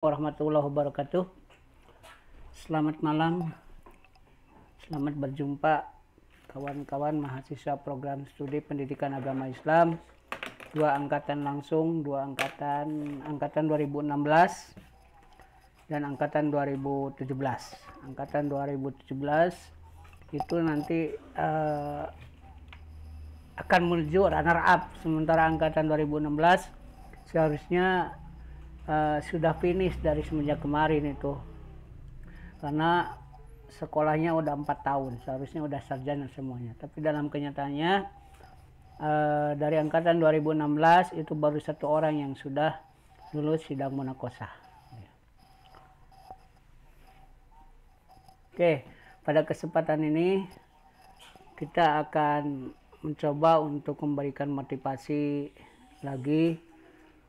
Warahmatullahi wabarakatuh. Selamat malam, selamat berjumpa kawan-kawan mahasiswa program studi pendidikan agama Islam, dua angkatan langsung, angkatan 2016 dan angkatan 2017. Angkatan 2017 itu nanti akan menuju runner up, sementara angkatan 2016 seharusnya sudah finish dari semenjak kemarin itu, karena sekolahnya udah 4 tahun, seharusnya udah sarjana semuanya. Tapi dalam kenyataannya dari angkatan 2016 itu baru 1 orang yang sudah lulus sidang munaqosyah. Oke, pada kesempatan ini kita akan mencoba untuk memberikan motivasi lagi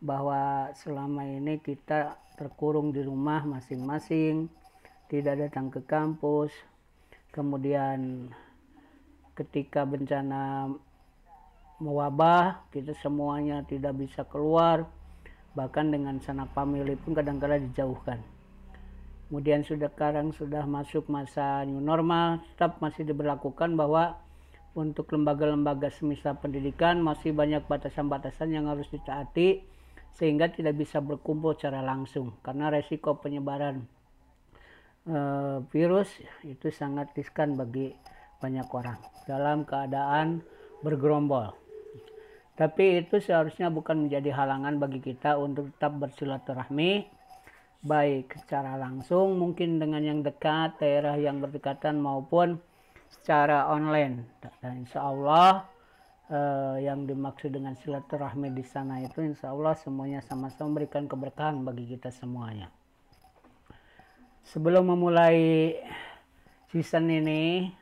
bahwa selama ini kita terkurung di rumah masing-masing, tidak datang ke kampus, kemudian ketika bencana mewabah kita semuanya tidak bisa keluar, bahkan dengan sanak famili pun kadang-kadang dijauhkan. Kemudian sekarang sudah masuk masa new normal, tetap masih diberlakukan bahwa untuk lembaga-lembaga semisal pendidikan masih banyak batasan-batasan yang harus ditaati, sehingga tidak bisa berkumpul secara langsung karena resiko penyebaran virus itu sangat riskan bagi banyak orang dalam keadaan bergerombol. Tapi itu seharusnya bukan menjadi halangan bagi kita untuk tetap bersilaturahmi, baik secara langsung mungkin dengan yang dekat, daerah yang berdekatan, maupun secara online. Dan insya Allah yang dimaksud dengan silaturahmi di sana itu insya Allah semuanya sama-sama memberikan keberkahan bagi kita semuanya. Sebelum memulai season ini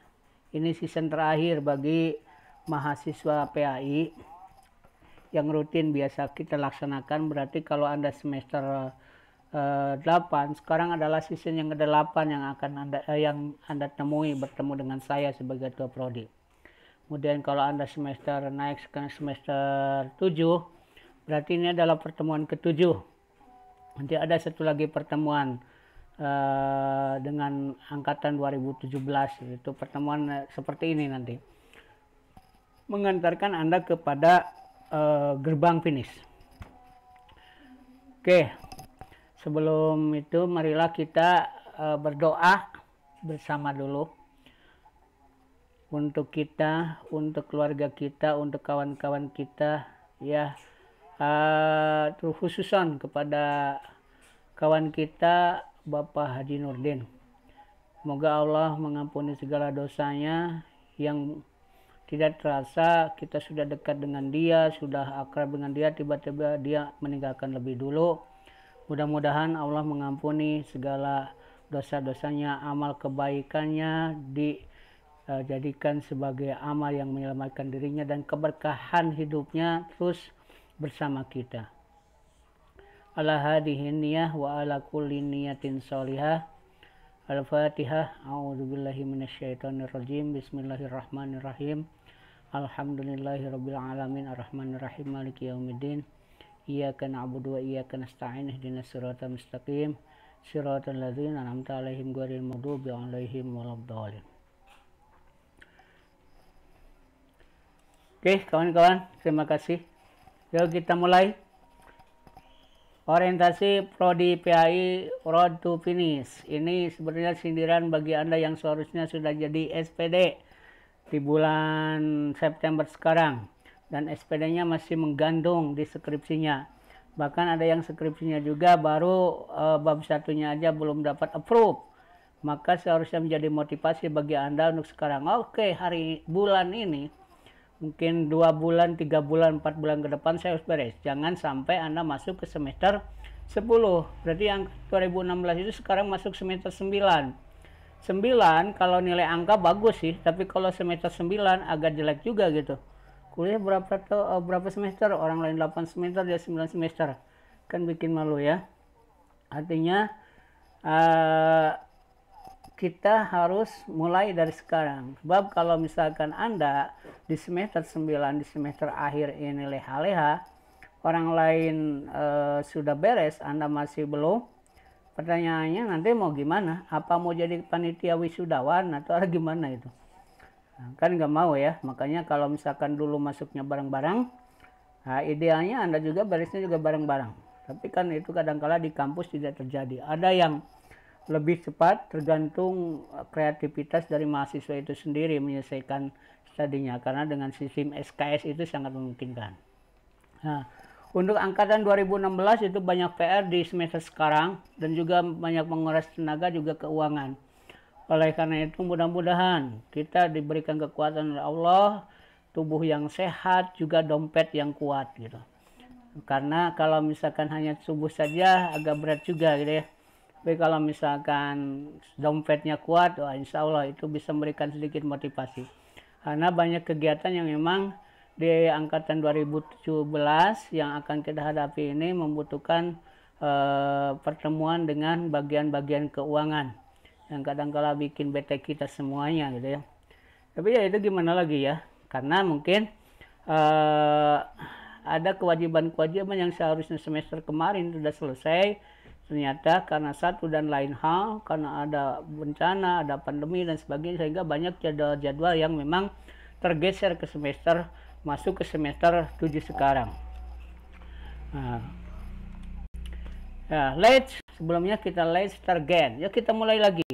season terakhir bagi mahasiswa PAI yang rutin biasa kita laksanakan. Berarti kalau Anda semester 8, sekarang adalah season yang ke-8 yang Anda temui bertemu dengan saya sebagai ketua prodi. Kemudian kalau Anda semester naik ke semester 7, berarti ini adalah pertemuan ke-7. Nanti ada satu lagi pertemuan dengan angkatan 2017, itu pertemuan seperti ini nanti. Mengantarkan Anda kepada gerbang finish. Oke, sebelum itu marilah kita berdoa bersama dulu. Untuk kita, untuk keluarga kita, untuk kawan-kawan kita, ya, terkhususan kepada kawan kita Bapak Haji Nurdin. Semoga Allah mengampuni segala dosanya yang tidak terasa kita sudah dekat dengan dia, sudah akrab dengan dia, tiba-tiba dia meninggalkan lebih dulu. Mudah-mudahan Allah mengampuni segala dosa-dosanya, amal kebaikannya jadikan sebagai amal yang menyelamatkan dirinya dan keberkahan hidupnya terus bersama kita. Ala hadihin niyah wa ala kulli niyatin sholihah. Al-Fatihah. A'udzubillahi minasyaitonirrajim. Bismillahirrahmanirrahim. Alhamdulillahirabbil alamin arrahmanirrahim maliki yaumiddin. Iyyaka na'budu wa iyyaka nasta'in ihdinas siratal mustaqim siratal ladzina an'amta 'alaihim ghairil maghdubi 'alaihim waladdallin. Oke kawan-kawan, terima kasih. Yuk kita mulai. Orientasi Prodi PAI Road to Finish. Ini sebenarnya sindiran bagi Anda yang seharusnya sudah jadi SPD di bulan September sekarang. Dan SPD-nya masih menggantung di skripsinya. Bahkan ada yang skripsinya juga baru bab satunya aja belum dapat approve. Maka seharusnya menjadi motivasi bagi Anda untuk sekarang. Oke, bulan ini mungkin 2 bulan, 3 bulan, 4 bulan ke depan saya harus beres. Jangan sampai Anda masuk ke semester 10. Berarti yang 2016 itu sekarang masuk semester 9. 9 kalau nilai angka bagus sih, tapi kalau semester 9 agak jelek juga gitu. Kuliah berapa semester? Orang lain 8 semester, dia 9 semester. Kan bikin malu ya. Artinya kita harus mulai dari sekarang. Sebab kalau misalkan Anda di semester 9, di semester akhir ini leha-leha, orang lain sudah beres, Anda masih belum, pertanyaannya nanti mau gimana? Apa mau jadi panitia wisudawan atau gimana itu? Nah, kan nggak mau ya. Makanya kalau misalkan dulu masuknya bareng-bareng, nah idealnya Anda juga barisnya juga bareng-bareng. Tapi kan itu kadang-kala di kampus tidak terjadi. Ada yang lebih cepat tergantung kreativitas dari mahasiswa itu sendiri menyelesaikan studinya. Karena dengan sistem SKS itu sangat memungkinkan. Nah, untuk angkatan 2016 itu banyak PR di semester sekarang dan juga banyak menguras tenaga juga keuangan. Oleh karena itu mudah-mudahan kita diberikan kekuatan oleh Allah, tubuh yang sehat, juga dompet yang kuat gitu. Karena kalau misalkan hanya tubuh saja agak berat juga gitu ya. Tapi kalau misalkan dompetnya kuat, wah insya Allah itu bisa memberikan sedikit motivasi. Karena banyak kegiatan yang memang di angkatan 2017 yang akan kita hadapi ini membutuhkan pertemuan dengan bagian-bagian keuangan yang kadang-kala bikin bete kita semuanya gitu ya. Tapi ya itu gimana lagi ya, karena mungkin ada kewajiban-kewajiban yang seharusnya semester kemarin sudah selesai, ternyata karena satu dan lain hal, karena ada bencana, ada pandemi dan sebagainya, sehingga banyak jadwal-jadwal yang memang tergeser ke semester, masuk ke semester 7 sekarang. Nah, ya, sebelumnya kita let's start again. Ya kita mulai lagi.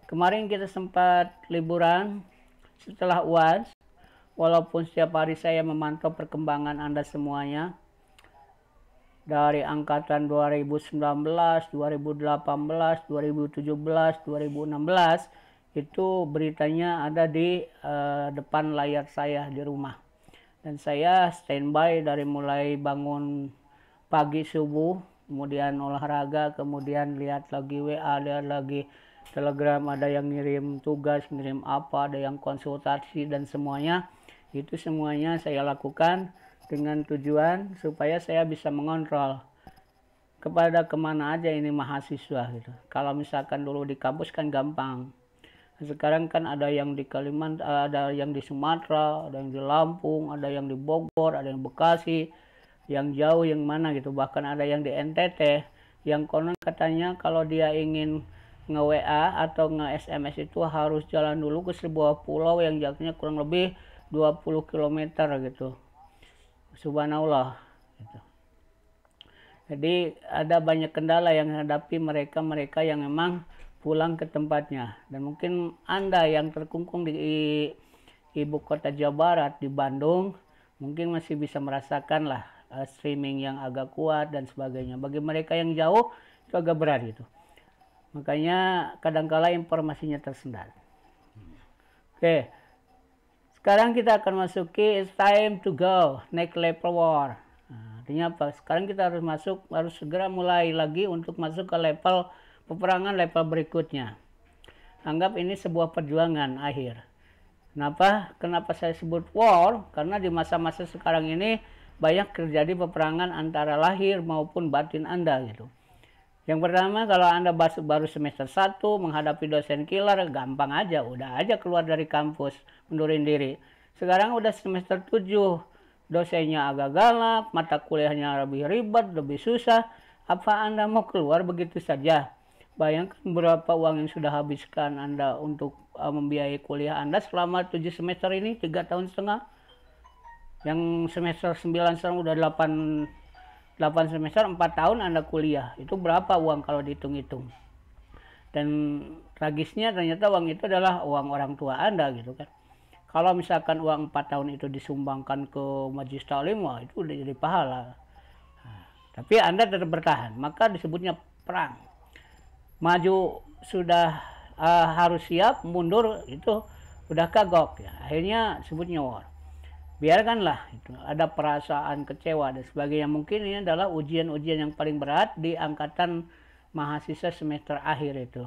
Kemarin kita sempat liburan setelah UAS. Walaupun setiap hari saya memantau perkembangan Anda semuanya. Dari angkatan 2019, 2018, 2017, 2016. Itu beritanya ada di depan layar saya di rumah. Dan saya standby dari mulai bangun pagi subuh, kemudian olahraga, kemudian lihat lagi WA, lihat lagi Telegram, ada yang ngirim tugas, ngirim apa, ada yang konsultasi dan semuanya. Itu semuanya saya lakukan dengan tujuan supaya saya bisa mengontrol kepada kemana aja ini mahasiswa gitu. Kalau misalkan dulu di kampus kan gampang. Sekarang kan ada yang di Kalimantan, ada yang di Sumatera, ada yang di Lampung, ada yang di Bogor, ada yang Bekasi, yang jauh yang mana gitu. Bahkan ada yang di NTT, yang konon katanya kalau dia ingin nge-WA atau nge-SMS itu harus jalan dulu ke sebuah pulau yang jaraknya kurang lebih 20 km gitu. Subhanallah gitu. Jadi ada banyak kendala yang menghadapi mereka yang memang pulang ke tempatnya. Dan mungkin Anda yang terkungkung di ibu kota Jawa Barat, di Bandung, mungkin masih bisa merasakan lah streaming yang agak kuat dan sebagainya. Bagi mereka yang jauh itu agak berat gitu. Makanya kadangkala informasinya tersendat. Oke, sekarang kita akan masuki it's time to go next level war. Nah, artinya apa? Sekarang kita harus segera mulai lagi untuk masuk ke level peperangan level berikutnya. Anggap ini sebuah perjuangan akhir. Kenapa saya sebut war? Karena di masa-masa sekarang ini banyak terjadi peperangan antara lahir maupun batin Anda gitu. Yang pertama, kalau Anda baru semester 1 menghadapi dosen killer, gampang aja, udah aja keluar dari kampus, mundurin diri. Sekarang udah semester 7, dosennya agak galak, mata kuliahnya lebih ribet, lebih susah. Apa Anda mau keluar begitu saja? Bayangkan berapa uang yang sudah habiskan Anda untuk membiayai kuliah Anda selama 7 semester ini, 3 tahun setengah. Yang semester 9 sekarang udah 8 semester, 4 tahun Anda kuliah. Itu berapa uang kalau dihitung-hitung? Dan tragisnya ternyata uang itu adalah uang orang tua Anda gitu kan. Kalau misalkan uang 4 tahun itu disumbangkan ke Majelis Taklim, wah itu udah jadi pahala. Nah, tapi Anda tetap bertahan, maka disebutnya perang. Maju sudah harus siap, mundur itu udah kagok ya. Akhirnya sebutnya war. Biarkanlah itu ada perasaan kecewa dan sebagainya. Mungkin ini adalah ujian-ujian yang paling berat di angkatan mahasiswa semester akhir itu.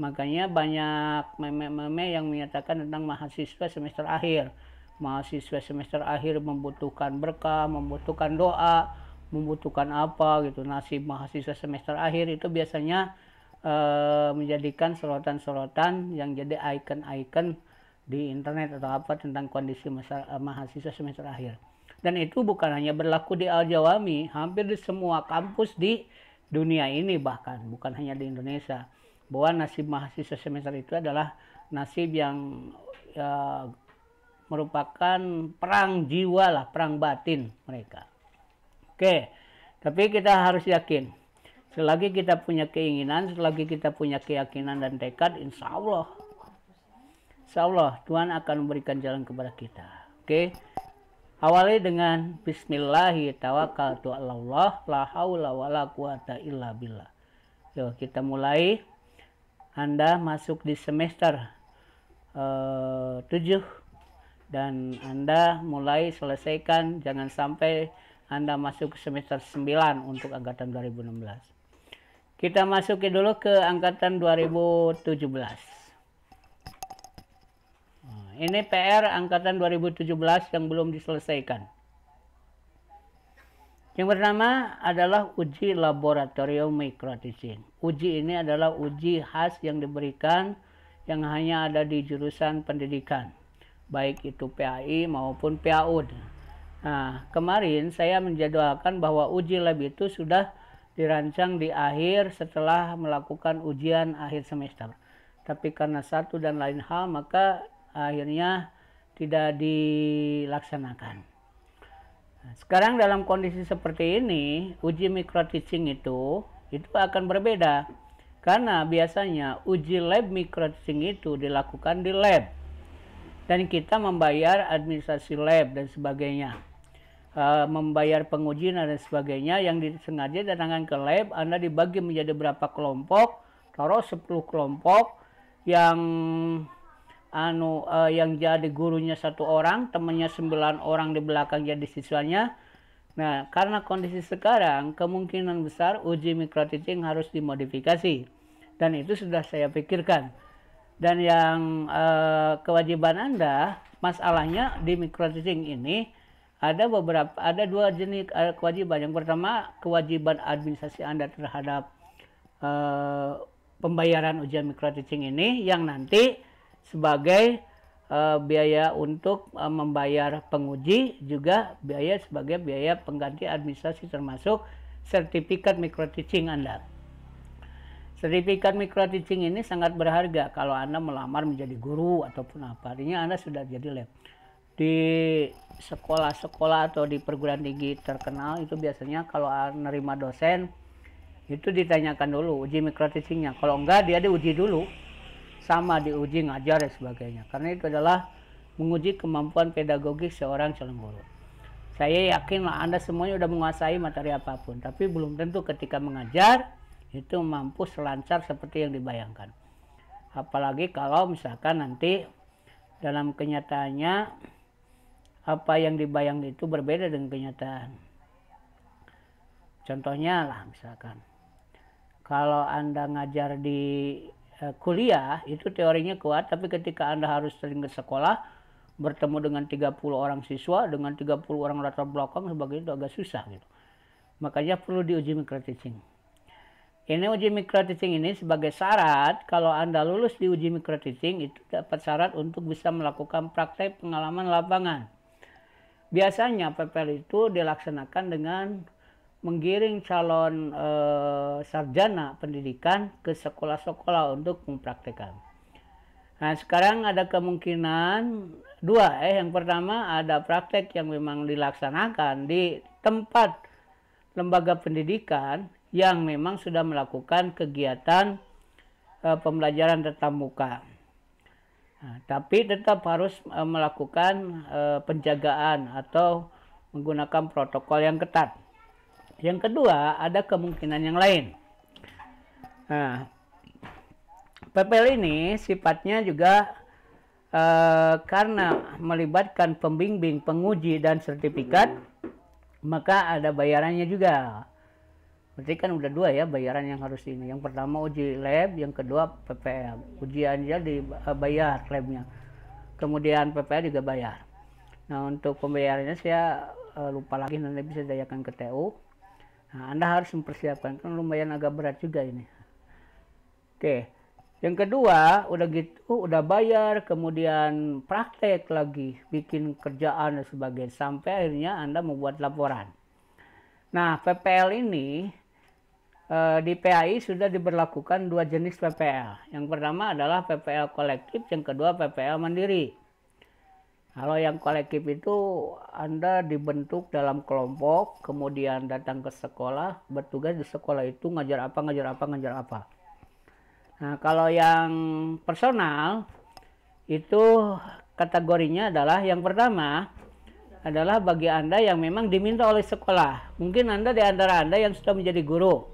Makanya banyak meme-meme yang menyatakan tentang mahasiswa semester akhir. Mahasiswa semester akhir membutuhkan berkah, membutuhkan doa, membutuhkan apa gitu. Nasib mahasiswa semester akhir itu biasanya menjadikan sorotan-sorotan yang jadi icon-icon di internet atau apa tentang kondisi mahasiswa semester akhir. Dan itu bukan hanya berlaku di Al-Jawami, hampir di semua kampus di dunia ini, bahkan bukan hanya di Indonesia, bahwa nasib mahasiswa semester itu adalah nasib yang merupakan perang jiwa lah, perang batin mereka. Oke, tapi kita harus yakin, selagi kita punya keinginan, selagi kita punya keyakinan dan tekad, insya Allah Tuhan akan memberikan jalan kepada kita. Oke, awali dengan Bismillahi tawakkaltu 'alallah la haula wala quwata illa billah. Yuk kita mulai. Anda masuk di semester 7 dan Anda mulai selesaikan, jangan sampai Anda masuk ke semester 9 untuk angkatan 2016. Kita masuki dulu ke angkatan 2017. Ini PR angkatan 2017 yang belum diselesaikan. Yang pertama adalah uji laboratorium microteaching. Uji ini adalah uji khas yang diberikan yang hanya ada di jurusan pendidikan, baik itu PAI maupun PAUD. Nah, kemarin saya menjadwalkan bahwa uji lab itu sudah dirancang di akhir setelah melakukan ujian akhir semester. Tapi karena satu dan lain hal, maka akhirnya tidak dilaksanakan. Nah, sekarang dalam kondisi seperti ini, uji microteaching itu akan berbeda. Karena biasanya uji lab microteaching itu dilakukan di lab. Dan kita membayar administrasi lab dan sebagainya. Membayar penguji dan sebagainya yang disengaja datangkan ke lab. Anda dibagi menjadi berapa kelompok, taruh 10 kelompok yang jadi gurunya 1 orang, temannya 9 orang di belakang jadi siswanya. Nah, karena kondisi sekarang kemungkinan besar uji microteaching harus dimodifikasi, dan itu sudah saya pikirkan. Dan yang kewajiban Anda, masalahnya di microteaching ini ada 2 jenis kewajiban. Yang pertama, kewajiban administrasi Anda terhadap pembayaran ujian microteaching ini yang nanti sebagai biaya untuk membayar penguji, juga biaya sebagai biaya pengganti administrasi termasuk sertifikat microteaching Anda. Sertifikat microteaching ini sangat berharga kalau Anda melamar menjadi guru ataupun apa. Artinya Anda sudah jadi lab. Di sekolah-sekolah atau di perguruan tinggi terkenal itu biasanya kalau menerima dosen itu ditanyakan dulu uji microteachingnya. Kalau enggak, dia diuji dulu, sama diuji ngajar dan sebagainya. Karena itu adalah menguji kemampuan pedagogik seorang calon guru. Saya yakin lah Anda semuanya sudah menguasai materi apapun, tapi belum tentu ketika mengajar itu mampu selancar seperti yang dibayangkan. Apalagi kalau misalkan nanti dalam kenyataannya apa yang dibayang itu berbeda dengan kenyataan. Contohnya lah, misalkan kalau Anda ngajar di kuliah itu teorinya kuat, tapi ketika Anda harus sering ke sekolah bertemu dengan 30 orang siswa dengan 30 orang latar belakang sebagainya, itu agak susah gitu. Makanya perlu diuji microteaching. Ini uji microteaching ini sebagai syarat kalau Anda lulus di uji microteaching itu dapat syarat untuk bisa melakukan praktek pengalaman lapangan. Biasanya PPL itu dilaksanakan dengan menggiring calon sarjana pendidikan ke sekolah-sekolah untuk mempraktekkan. Nah, sekarang ada kemungkinan 2. Yang pertama ada praktek yang memang dilaksanakan di tempat lembaga pendidikan yang memang sudah melakukan kegiatan pembelajaran tatap muka. Nah, tapi tetap harus melakukan penjagaan atau menggunakan protokol yang ketat. Yang kedua, ada kemungkinan yang lain. Nah, PPL ini sifatnya juga karena melibatkan pembimbing, penguji, dan sertifikat, maka ada bayarannya juga. Berarti kan udah 2 ya bayaran yang harus ini. Yang pertama uji lab, yang kedua PPL. Ujiannya dibayar labnya. Kemudian PPL juga bayar. Nah, untuk pembayarannya saya lupa lagi, nanti bisa tanyakan ke TU. Nah, Anda harus mempersiapkan, kan lumayan agak berat juga ini. Oke, yang kedua udah gitu, udah bayar, kemudian praktek lagi, bikin kerjaan dan sebagainya, sampai akhirnya Anda membuat laporan. Nah, PPL ini di PAI sudah diberlakukan 2 jenis PPL. Yang pertama adalah PPL kolektif, yang kedua PPL mandiri. Kalau yang kolektif itu Anda dibentuk dalam kelompok, kemudian datang ke sekolah, bertugas di sekolah itu ngajar apa, ngajar apa, ngajar apa. Nah, kalau yang personal itu kategorinya adalah yang pertama adalah bagi Anda yang memang diminta oleh sekolah. Mungkin Anda di antara Anda yang sudah menjadi guru.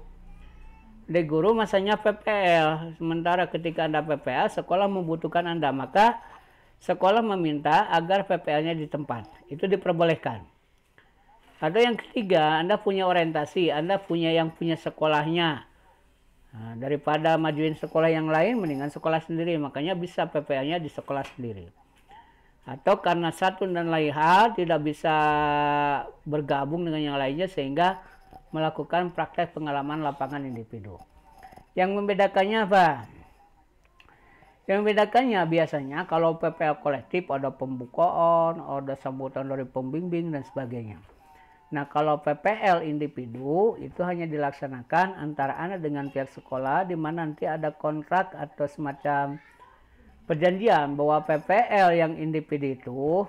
Di guru masanya PPL, sementara ketika Anda PPL, sekolah membutuhkan Anda, maka sekolah meminta agar PPL-nya di tempat. Itu diperbolehkan. Atau yang ketiga, Anda punya orientasi, Anda punya yang punya sekolahnya. Nah, daripada majuin sekolah yang lain, mendingan sekolah sendiri. Makanya bisa PPL-nya di sekolah sendiri. Atau karena satu dan lain hal tidak bisa bergabung dengan yang lainnya sehingga melakukan praktek pengalaman lapangan individu. Yang membedakannya apa? Yang membedakannya biasanya kalau PPL kolektif ada pembukaan, ada sambutan dari pembimbing dan sebagainya. Nah, kalau PPL individu itu hanya dilaksanakan antara Anda dengan pihak sekolah, di mana nanti ada kontrak atau semacam perjanjian bahwa PPL yang individu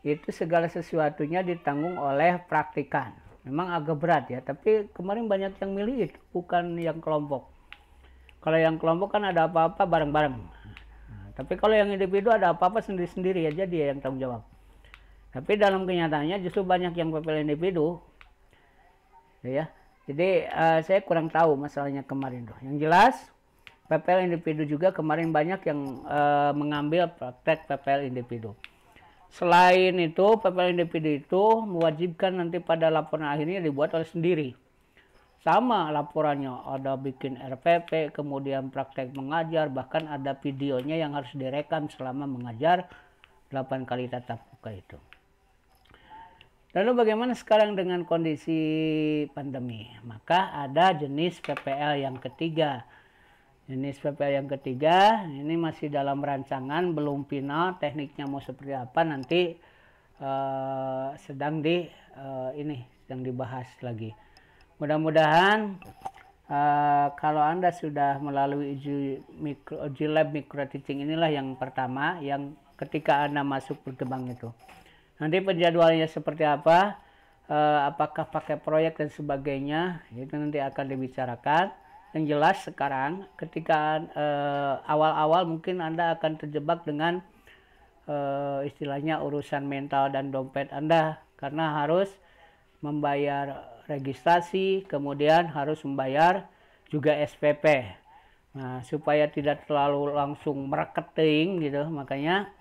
itu segala sesuatunya ditanggung oleh praktikan. Memang agak berat ya, tapi kemarin banyak yang milih itu, bukan yang kelompok. Kalau yang kelompok kan ada apa-apa bareng-bareng. Nah, tapi kalau yang individu ada apa-apa sendiri-sendiri aja dia yang tanggung jawab. Tapi dalam kenyataannya justru banyak yang PPL individu. Ya. Jadi saya kurang tahu masalahnya kemarin tuh. Yang jelas PPL individu juga kemarin banyak yang mengambil praktek PPL individu. Selain itu, PPL individu itu mewajibkan nanti pada laporan akhirnya dibuat oleh sendiri. Sama laporannya, ada bikin RPP, kemudian praktek mengajar, bahkan ada videonya yang harus direkam selama mengajar 8 kali tatap muka itu. Lalu bagaimana sekarang dengan kondisi pandemi? Maka ada jenis PPL yang ketiga. Jenis PPL yang ketiga ini masih dalam rancangan, belum final, tekniknya mau seperti apa nanti sedang dibahas lagi. Mudah-mudahan kalau Anda sudah melalui uji lab micro teaching, inilah yang pertama, yang ketika Anda masuk berkembang itu. Nanti penjadwalannya seperti apa, apakah pakai proyek dan sebagainya, itu nanti akan dibicarakan. Yang jelas sekarang ketika awal-awal mungkin Anda akan terjebak dengan istilahnya urusan mental dan dompet Anda, karena harus membayar registrasi, kemudian harus membayar juga SPP. Nah, supaya tidak terlalu langsung mereketing gitu, makanya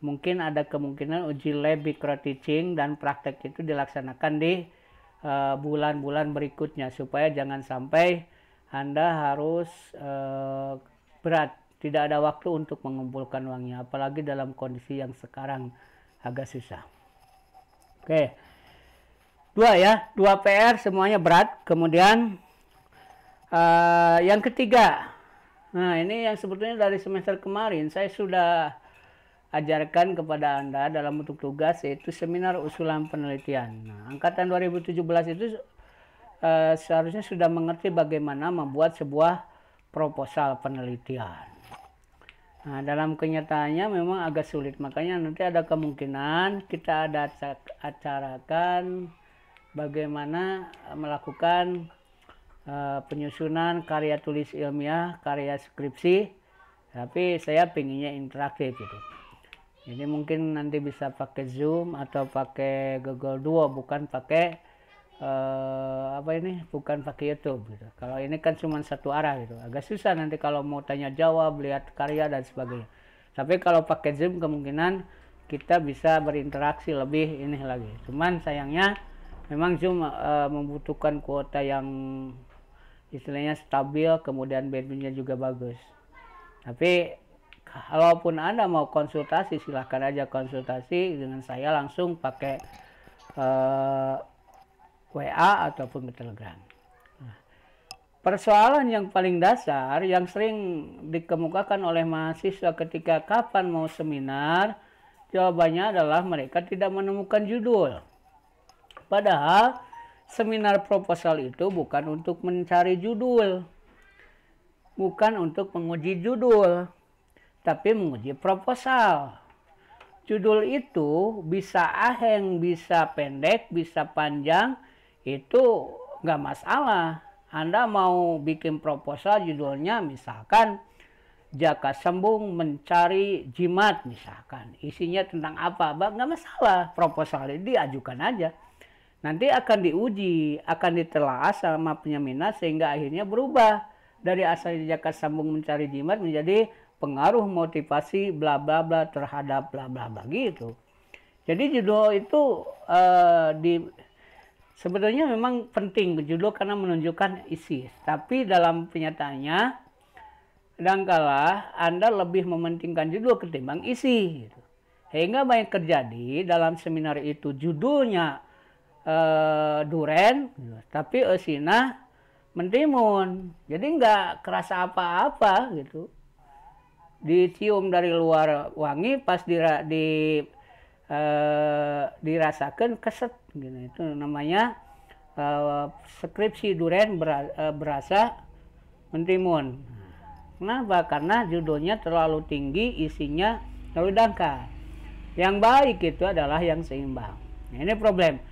mungkin ada kemungkinan uji lab micro teaching dan praktek itu dilaksanakan di bulan-bulan berikutnya, supaya jangan sampai Anda harus berat, tidak ada waktu untuk mengumpulkan uangnya, apalagi dalam kondisi yang sekarang agak susah. Oke, dua PR semuanya berat. Kemudian yang ketiga, nah ini yang sebetulnya dari semester kemarin saya sudah ajarkan kepada Anda dalam bentuk tugas, yaitu seminar usulan penelitian. Nah, angkatan 2017 itu seharusnya sudah mengerti bagaimana membuat sebuah proposal penelitian. Nah, dalam kenyataannya memang agak sulit, makanya nanti ada kemungkinan kita ada acarakan bagaimana melakukan penyusunan karya tulis ilmiah, karya skripsi, tapi saya pinginnya interaktif gitu. Jadi mungkin nanti bisa pakai Zoom atau pakai Google Duo, bukan pakai bukan pakai YouTube gitu. Kalau ini kan cuma satu arah gitu, agak susah nanti kalau mau tanya jawab, lihat karya dan sebagainya. Tapi kalau pakai Zoom kemungkinan kita bisa berinteraksi lebih ini lagi. Cuman sayangnya memang Zoom membutuhkan kuota yang istilahnya stabil, kemudian bandwidthnya juga bagus. Tapi kalaupun Anda mau konsultasi, silahkan aja konsultasi dengan saya langsung pakai WA ataupun ke Telegram. Nah, persoalan yang paling dasar yang sering dikemukakan oleh mahasiswa ketika kapan mau seminar, jawabannya adalah mereka tidak menemukan judul. Padahal seminar proposal itu bukan untuk mencari judul, bukan untuk menguji judul, tapi menguji proposal. Judul itu bisa aheng, bisa pendek, bisa panjang, itu nggak masalah. Anda mau bikin proposal judulnya misalkan Jaka Sembung mencari jimat misalkan. Isinya tentang apa? Nggak masalah. Proposal ini diajukan aja. Nanti akan diuji, akan ditelaah sama penyeminar sehingga akhirnya berubah. Dari asalnya Jaka Sembung mencari jimat menjadi pengaruh motivasi bla bla bla terhadap bla bla bla gitu. Jadi judul itu sebetulnya memang penting judul karena menunjukkan isi. Tapi dalam kenyataannya kadangkala Anda lebih mementingkan judul ketimbang isi. Gitu. Sehingga banyak terjadi dalam seminar itu judulnya duren, tapi esina mentimun. Jadi nggak kerasa apa-apa gitu. Dicium dari luar wangi, pas dirasakan keset. Gitu. Itu namanya skripsi duren berasa mentimun. Kenapa? Karena judulnya terlalu tinggi, isinya terlalu dangkal. Yang baik itu adalah yang seimbang. Nah, ini problem.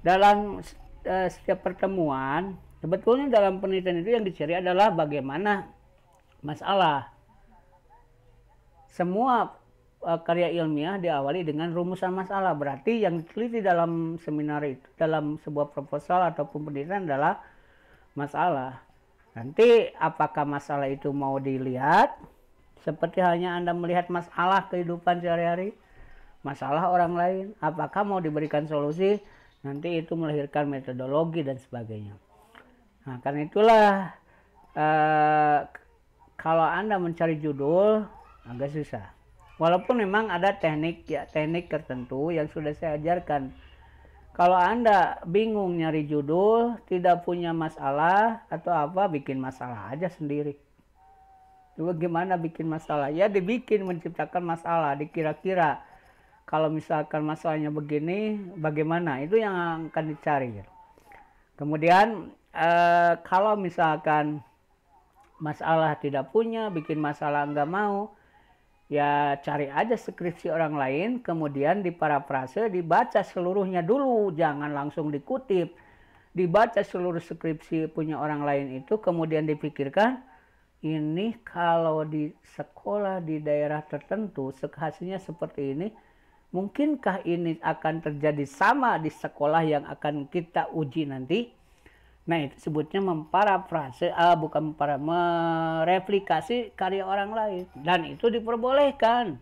Dalam setiap pertemuan, sebetulnya dalam penelitian itu yang dicari adalah bagaimana masalah. Semua karya ilmiah diawali dengan rumusan masalah. Berarti yang diteliti dalam seminar itu, dalam sebuah proposal ataupun penelitian adalah masalah. Nanti apakah masalah itu mau dilihat seperti halnya Anda melihat masalah kehidupan sehari-hari, masalah orang lain, apakah mau diberikan solusi, nanti itu melahirkan metodologi dan sebagainya. Nah, karena itulah kalau Anda mencari judul agak susah. Walaupun memang ada teknik tertentu yang sudah saya ajarkan. Kalau Anda bingung nyari judul, tidak punya masalah atau apa, bikin masalah aja sendiri. Coba gimana bikin masalah? Ya dibikin, menciptakan masalah, dikira-kira. Kalau misalkan masalahnya begini, bagaimana? Itu yang akan dicari. Kemudian kalau misalkan masalah tidak punya, bikin masalah nggak mau, ya cari aja skripsi orang lain, kemudian diparafrase, dibaca seluruhnya dulu, jangan langsung dikutip. Dibaca seluruh skripsi punya orang lain itu, kemudian dipikirkan, ini kalau di sekolah di daerah tertentu, hasilnya seperti ini, mungkinkah ini akan terjadi sama di sekolah yang akan kita uji nanti? Nah, itu sebutnya memparafrase, mereplikasi karya orang lain. Dan itu diperbolehkan.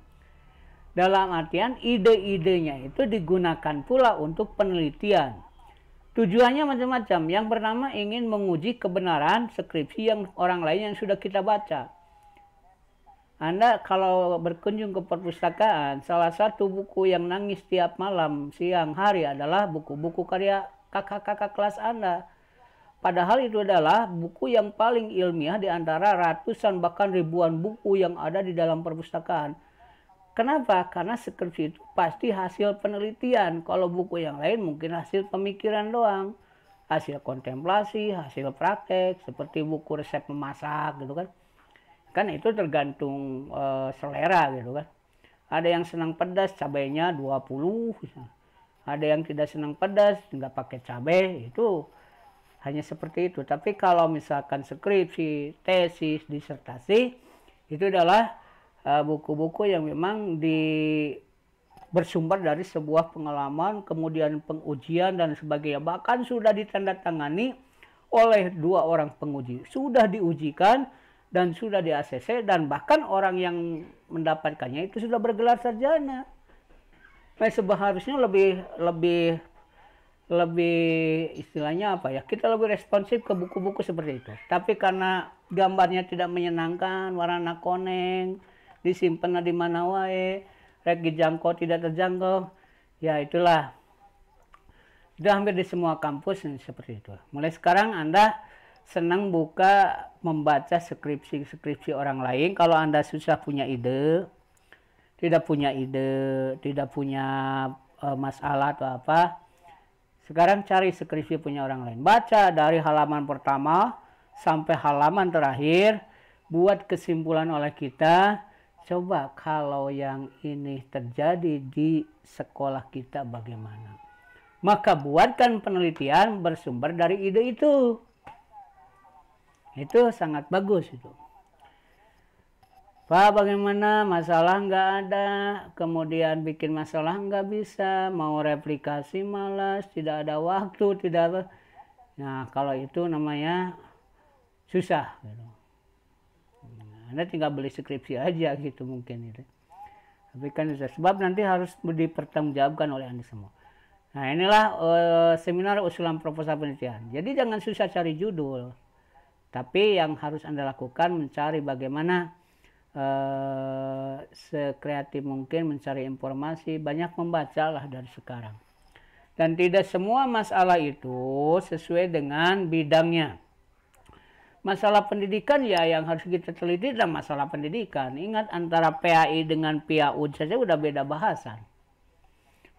Dalam artian ide-idenya itu digunakan pula untuk penelitian. Tujuannya macam-macam. Yang pertama ingin menguji kebenaran skripsi yang orang lain yang sudah kita baca. Anda kalau berkunjung ke perpustakaan, salah satu buku yang nangis tiap malam, siang, hari adalah buku-buku karya kakak-kakak kelas Anda. Padahal itu adalah buku yang paling ilmiah di antara ratusan bahkan ribuan buku yang ada di dalam perpustakaan. Kenapa? Karena skripsi itu pasti hasil penelitian. Kalau buku yang lain mungkin hasil pemikiran doang. Hasil kontemplasi, hasil praktek, seperti buku resep memasak gitu kan. Kan itu tergantung selera gitu kan. Ada yang senang pedas, cabainya 20. Ada yang tidak senang pedas, nggak pakai cabai, itu hanya seperti itu. Tapi kalau misalkan skripsi, tesis, disertasi, itu adalah buku-buku yang memang bersumber dari sebuah pengalaman, kemudian pengujian dan sebagainya. Bahkan sudah ditandatangani oleh 2 orang penguji. Sudah diujikan dan sudah di-ACC, dan bahkan orang yang mendapatkannya itu sudah bergelar sarjana. Nah, seharusnya lebih istilahnya apa ya, kita lebih responsif ke buku-buku seperti itu. Tapi karena gambarnya tidak menyenangkan, warna koneng, disimpan di mana wae, rek dijangkau tidak terjangkau, ya itulah. Itu hampir di semua kampus seperti itu. Mulai sekarang Anda senang membaca skripsi orang lain. Kalau Anda susah punya ide, tidak punya masalah atau apa, Sekarang cari skripsi punya orang lain. Baca dari halaman pertama sampai halaman terakhir. Buat kesimpulan oleh kita. Coba kalau yang ini terjadi di sekolah kita bagaimana? Maka buatkan penelitian bersumber dari ide itu. Itu sangat bagus itu. Pak, bagaimana masalah nggak ada, kemudian bikin masalah nggak bisa, mau replikasi malas, tidak ada waktu, tidak apa. Nah, kalau itu namanya susah. Gitu. Anda tinggal beli skripsi aja gitu mungkin itu. Tapi kan susah, sebab nanti harus dipertanggungjawabkan oleh Anda semua. Nah, inilah seminar usulan proposal penelitian. Jadi jangan susah cari judul. Tapi yang harus Anda lakukan mencari bagaimana sekreatif mungkin mencari informasi, banyak membacalah dari sekarang. Dan tidak semua masalah itu sesuai dengan bidangnya. Masalah pendidikan ya yang harus kita teliti adalah masalah pendidikan. Ingat, antara PAI dengan PIAUD saja udah beda bahasan.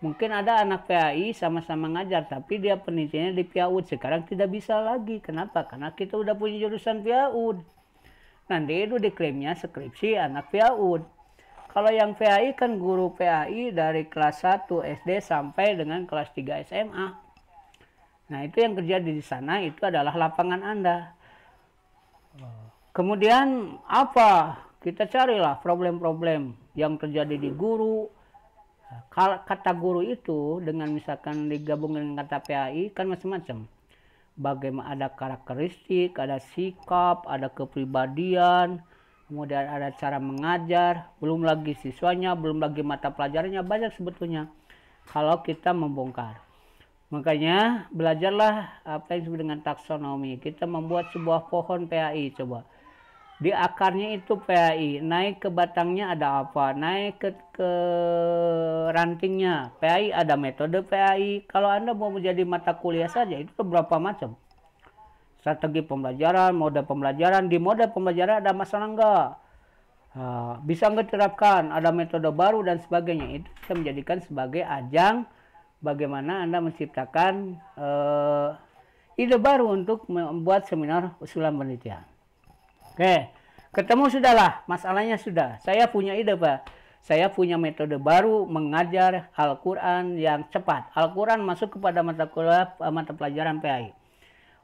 Mungkin ada anak PAI sama-sama ngajar, tapi dia penelitiannya di PIAUD. Sekarang tidak bisa lagi. Kenapa? Karena kita udah punya jurusan PIAUD. Nanti itu diklaimnya skripsi anak PIAUD. Kalau yang PAI kan guru PAI dari kelas 1 SD sampai dengan kelas 3 SMA. Nah, itu yang kerja di sana itu adalah lapangan Anda. Kemudian apa? Kita carilah problem-problem yang terjadi di guru. Kata guru itu dengan misalkan digabung dengan kata PAI kan macam-macam. Bagaimana ada karakteristik, ada sikap, ada kepribadian, kemudian ada cara mengajar, belum lagi siswanya, belum lagi mata pelajarannya, banyak sebetulnya kalau kita membongkar. Makanya belajarlah apa yang disebut dengan taksonomi. Kita membuat sebuah pohon PAI, coba. Di akarnya itu PAI, naik ke batangnya ada apa, naik ke rantingnya PAI, ada metode PAI. Kalau Anda mau menjadi mata kuliah saja itu berapa macam strategi pembelajaran, mode pembelajaran. Di mode pembelajaran ada masalah enggak, bisa enggak diterapkan, ada metode baru dan sebagainya. Itu bisa menjadikan sebagai ajang bagaimana Anda menciptakan ide baru untuk membuat seminar usulan penelitian. Oke, ketemu sudahlah, masalahnya sudah. Saya punya ide, Pak. Saya punya metode baru mengajar Al-Quran yang cepat. Al-Quran masuk kepada mata pelajaran PAI.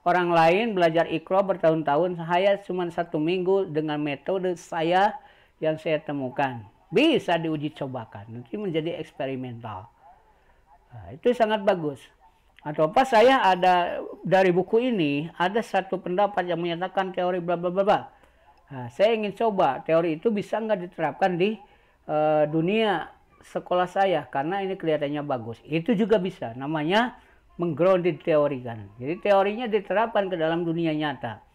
Orang lain belajar Iqra bertahun-tahun, saya cuma 1 minggu dengan metode saya yang saya temukan. Bisa diuji cobakan, nanti menjadi eksperimental. Nah, itu sangat bagus. Atau apa, saya ada dari buku ini, ada satu pendapat yang menyatakan teori bla bla bla. Nah, saya ingin coba teori itu bisa nggak diterapkan di dunia sekolah saya karena ini kelihatannya bagus. Itu juga bisa, namanya menggrounded teori kan. Jadi teorinya diterapkan ke dalam dunia nyata.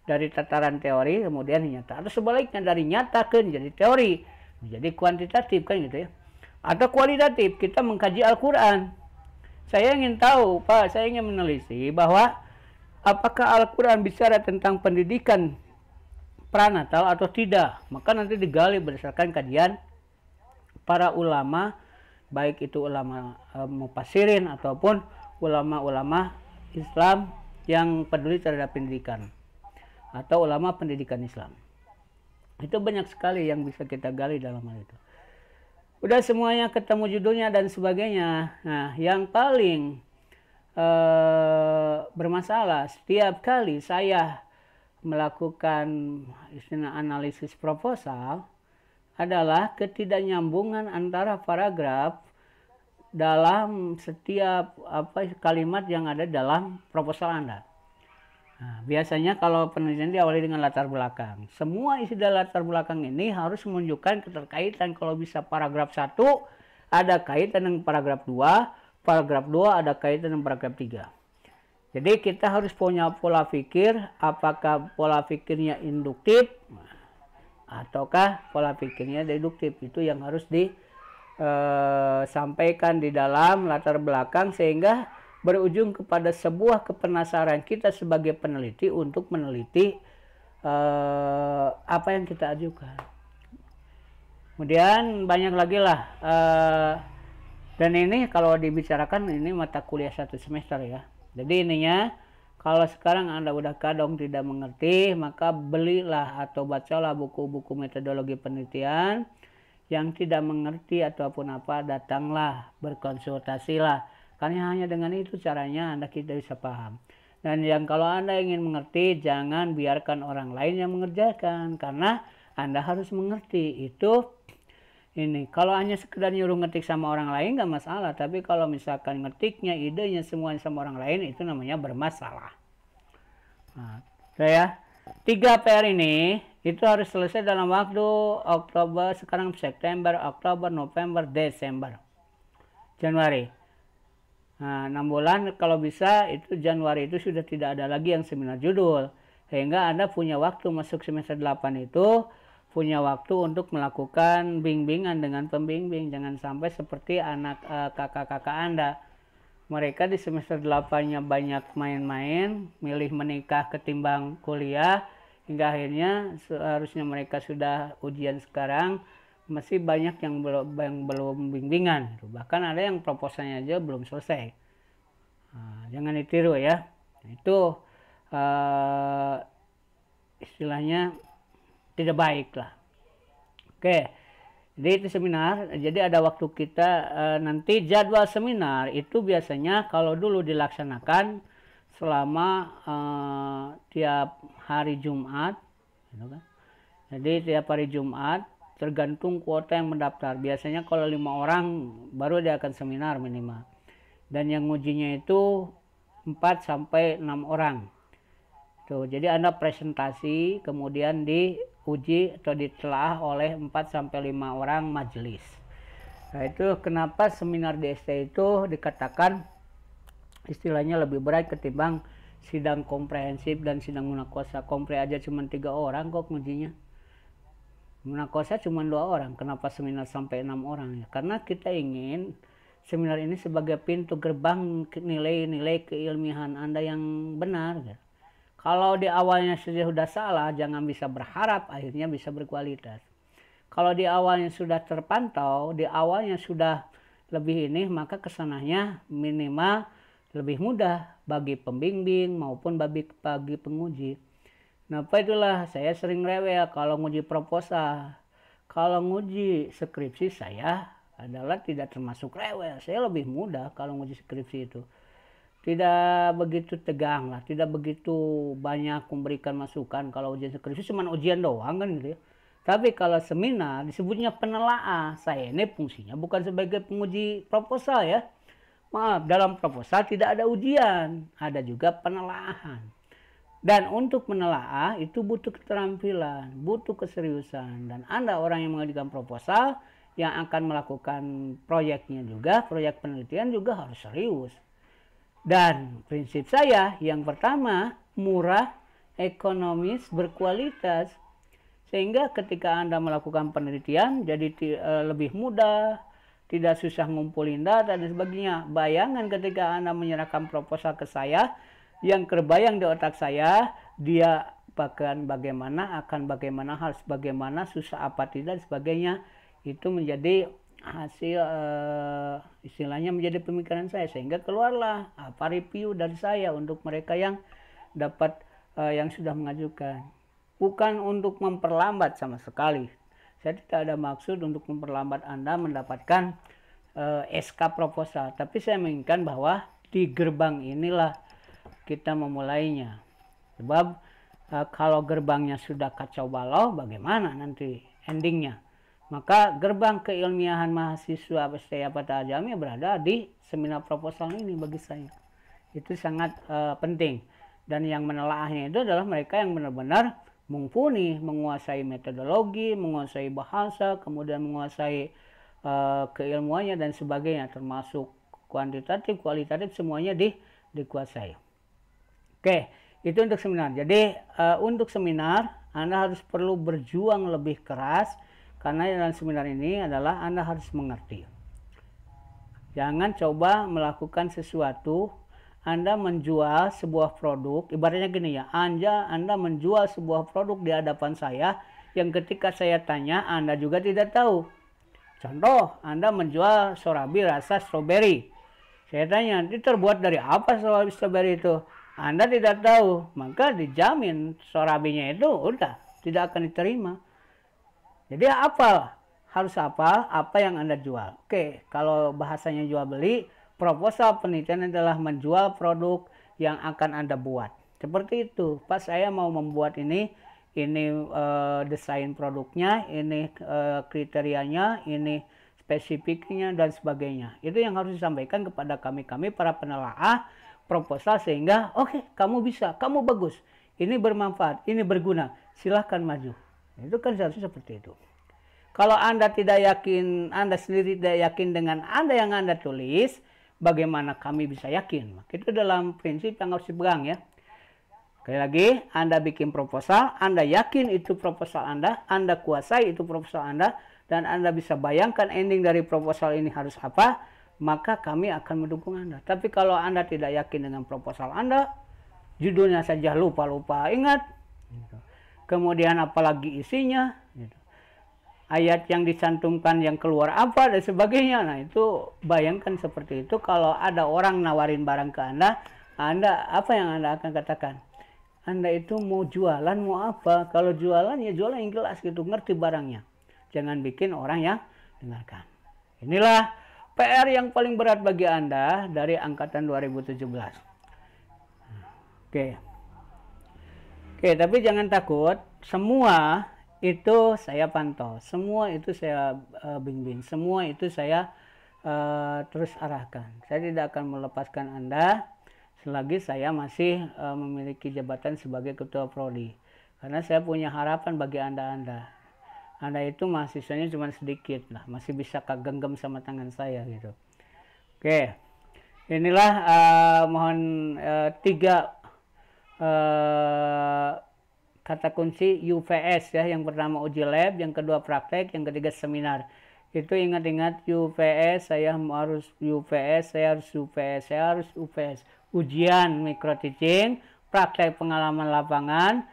Dari tataran teori kemudian nyata. Atau sebaliknya dari nyata ke menjadi teori, menjadi kuantitatif kan gitu ya. Atau kualitatif, kita mengkaji Al-Quran. Saya ingin tahu, Pak, saya ingin meneliti bahwa apakah Al-Quran bicara tentang pendidikan pranatal atau tidak. Maka nanti digali berdasarkan kajian para ulama, baik itu ulama mufassirin ataupun ulama-ulama Islam yang peduli terhadap pendidikan atau ulama pendidikan Islam. Itu banyak sekali yang bisa kita gali dalam hal itu. Udah semuanya ketemu judulnya dan sebagainya. Nah, yang paling bermasalah setiap kali saya melakukan istilah analisis proposal adalah ketidaknyambungan antara paragraf dalam setiap kalimat yang ada dalam proposal Anda. Nah, biasanya kalau penelitian diawali dengan latar belakang. Semua isi dari latar belakang ini harus menunjukkan keterkaitan. Kalau bisa paragraf 1 ada kaitan dengan paragraf 2, paragraf 2 ada kaitan dengan paragraf 3. Jadi kita harus punya pola pikir, apakah pola pikirnya induktif ataukah pola pikirnya deduktif. Itu yang harus disampaikan di dalam latar belakang sehingga berujung kepada sebuah kepenasaran kita sebagai peneliti untuk meneliti apa yang kita ajukan. Kemudian banyak lagi lah Dan ini kalau dibicarakan ini mata kuliah 1 semester ya. Jadi ininya kalau sekarang Anda udah kadang tidak mengerti, maka belilah atau bacalah buku-buku metodologi penelitian. Yang tidak mengerti ataupun apa, datanglah, berkonsultasilah. Karena hanya dengan itu caranya Anda kita bisa paham. Dan yang kalau Anda ingin mengerti, jangan biarkan orang lain yang mengerjakan. Karena Anda harus mengerti. Itu ini. Kalau hanya sekedar nyuruh ngetik sama orang lain nggak masalah. Tapi kalau misalkan ngetiknya, idenya semuanya sama orang lain, itu namanya bermasalah. Nah, saya 3 PR ini itu harus selesai dalam waktu Oktober, sekarang September, Oktober, November, Desember, Januari. Nah, 6 bulan kalau bisa itu Januari itu sudah tidak ada lagi yang seminar judul. Sehingga Anda punya waktu masuk semester 8 itu, punya waktu untuk melakukan bimbingan dengan pembimbing. Jangan sampai seperti anak kakak-kakak Anda. Mereka di semester 8-nya banyak main-main, milih menikah ketimbang kuliah, hingga akhirnya seharusnya mereka sudah ujian sekarang, masih banyak yang belum bimbingan. Bahkan ada yang proposalnya aja belum selesai. Nah, jangan ditiru ya. Itu istilahnya tidak baik lah. Oke. Jadi itu seminar, jadi ada waktu kita nanti jadwal seminar itu biasanya kalau dulu dilaksanakan selama tiap hari Jumat, gitu kan. Jadi tiap hari Jumat tergantung kuota yang mendaftar. Biasanya kalau 5 orang baru dia akan seminar minimal. Dan yang ujinya itu 4 sampai 6 orang. Tuh, jadi Anda presentasi kemudian diuji atau ditelaah oleh 4 sampai 5 orang majelis. Nah, itu kenapa seminar di ST itu dikatakan istilahnya lebih berat ketimbang sidang komprehensif dan sidang munakosa. Kompre aja cuma 3 orang kok ngujinya. Munakosa cuma 2 orang. Kenapa seminar sampai 6 orang ya? Karena kita ingin seminar ini sebagai pintu gerbang nilai-nilai keilmiahan Anda yang benar gitu. Kalau di awalnya sudah salah, jangan bisa berharap akhirnya bisa berkualitas. Kalau di awalnya sudah terpantau, di awalnya sudah lebih ini, maka kesananya minimal lebih mudah bagi pembimbing maupun bagi penguji. Nah, itulah saya sering rewel kalau nguji proposal. Kalau nguji skripsi saya adalah tidak termasuk rewel. Saya lebih mudah kalau nguji skripsi itu. Tidak begitu tegang lah, tidak begitu banyak memberikan masukan. Kalau ujian skripsi cuma ujian doang kan gitu ya. Tapi kalau seminar disebutnya penelaah. Saya ini fungsinya bukan sebagai penguji proposal ya. Maaf, dalam proposal tidak ada ujian, ada juga penelaahan. Dan untuk menelaah itu butuh keterampilan, butuh keseriusan. Dan Anda orang yang mengajukan proposal yang akan melakukan proyeknya juga, proyek penelitian juga harus serius. Dan prinsip saya yang pertama, murah, ekonomis, berkualitas. Sehingga ketika Anda melakukan penelitian jadi lebih mudah, tidak susah ngumpulin data dan sebagainya. Bayangan ketika Anda menyerahkan proposal ke saya, yang terbayang di otak saya, dia akan bagaimana, harus bagaimana, susah apa tidak, sebagainya. Itu menjadi hasil istilahnya menjadi pemikiran saya, sehingga keluarlah apa review dari saya untuk mereka yang dapat yang sudah mengajukan. Bukan untuk memperlambat sama sekali. Saya tidak ada maksud untuk memperlambat Anda mendapatkan SK proposal, tapi saya menginginkan bahwa di gerbang inilah kita memulainya. Sebab kalau gerbangnya sudah kacau balau, bagaimana nanti endingnya? Maka gerbang keilmiahan mahasiswa STIA Fatah Al-Jami berada di seminar proposal ini bagi saya. Itu sangat penting. Dan yang menelaahnya itu adalah mereka yang benar-benar mumpuni, menguasai metodologi, menguasai bahasa, kemudian menguasai keilmuannya dan sebagainya, termasuk kuantitatif, kualitatif, semuanya dikuasai. Oke, itu untuk seminar. Jadi untuk seminar Anda harus perlu berjuang lebih keras. Karena dalam seminar ini adalah Anda harus mengerti. Jangan coba melakukan sesuatu, Anda menjual sebuah produk, ibaratnya gini ya, Anda menjual sebuah produk di hadapan saya, yang ketika saya tanya, Anda juga tidak tahu. Contoh, Anda menjual sorabi rasa stroberi. Saya tanya, ini terbuat dari apa strawberry itu? Anda tidak tahu, maka dijamin sorabinya itu udah tidak akan diterima. Jadi apa? Harus apa yang Anda jual. Oke, kalau bahasanya jual beli, proposal penelitian adalah menjual produk yang akan Anda buat. Seperti itu. Pas saya mau membuat ini desain produknya, ini kriterianya, ini spesifiknya dan sebagainya. Itu yang harus disampaikan kepada kami para penelaah proposal sehingga oke, kamu bisa, kamu bagus, ini bermanfaat, ini berguna, silahkan maju. Itu kan seharusnya seperti itu. Kalau Anda tidak yakin, Anda sendiri tidak yakin dengan yang Anda tulis, bagaimana kami bisa yakin? Itu dalam prinsip yang harus dipegang ya. Sekali lagi, Anda bikin proposal, Anda yakin itu proposal Anda kuasai itu proposal Anda, dan Anda bisa bayangkan ending dari proposal ini harus apa, maka kami akan mendukung Anda. Tapi kalau Anda tidak yakin dengan proposal Anda, judulnya saja lupa-lupa ingat, kemudian apalagi isinya, ayat yang dicantumkan yang keluar apa dan sebagainya. Nah itu bayangkan seperti itu. Kalau ada orang nawarin barang ke Anda apa yang Anda akan katakan? Anda itu mau jualan mau apa? Kalau jualan ya jualan yang jelas gitu, ngerti barangnya. Jangan bikin orang yang dengarkan. Inilah PR yang paling berat bagi Anda dari angkatan 2017. Oke, tapi jangan takut. Semua itu saya pantau, semua itu saya bimbing, semua itu saya terus arahkan. Saya tidak akan melepaskan Anda selagi saya masih memiliki jabatan sebagai ketua prodi, karena saya punya harapan bagi Anda itu mahasiswanya cuma sedikit lah, masih bisa genggam sama tangan saya gitu. Oke, inilah mohon 3 kata kunci UPS ya. Yang pertama uji lab, yang kedua praktek, yang ketiga seminar. Itu ingat-ingat UPS, saya harus UPS. Ujian micro teaching, praktek pengalaman lapangan,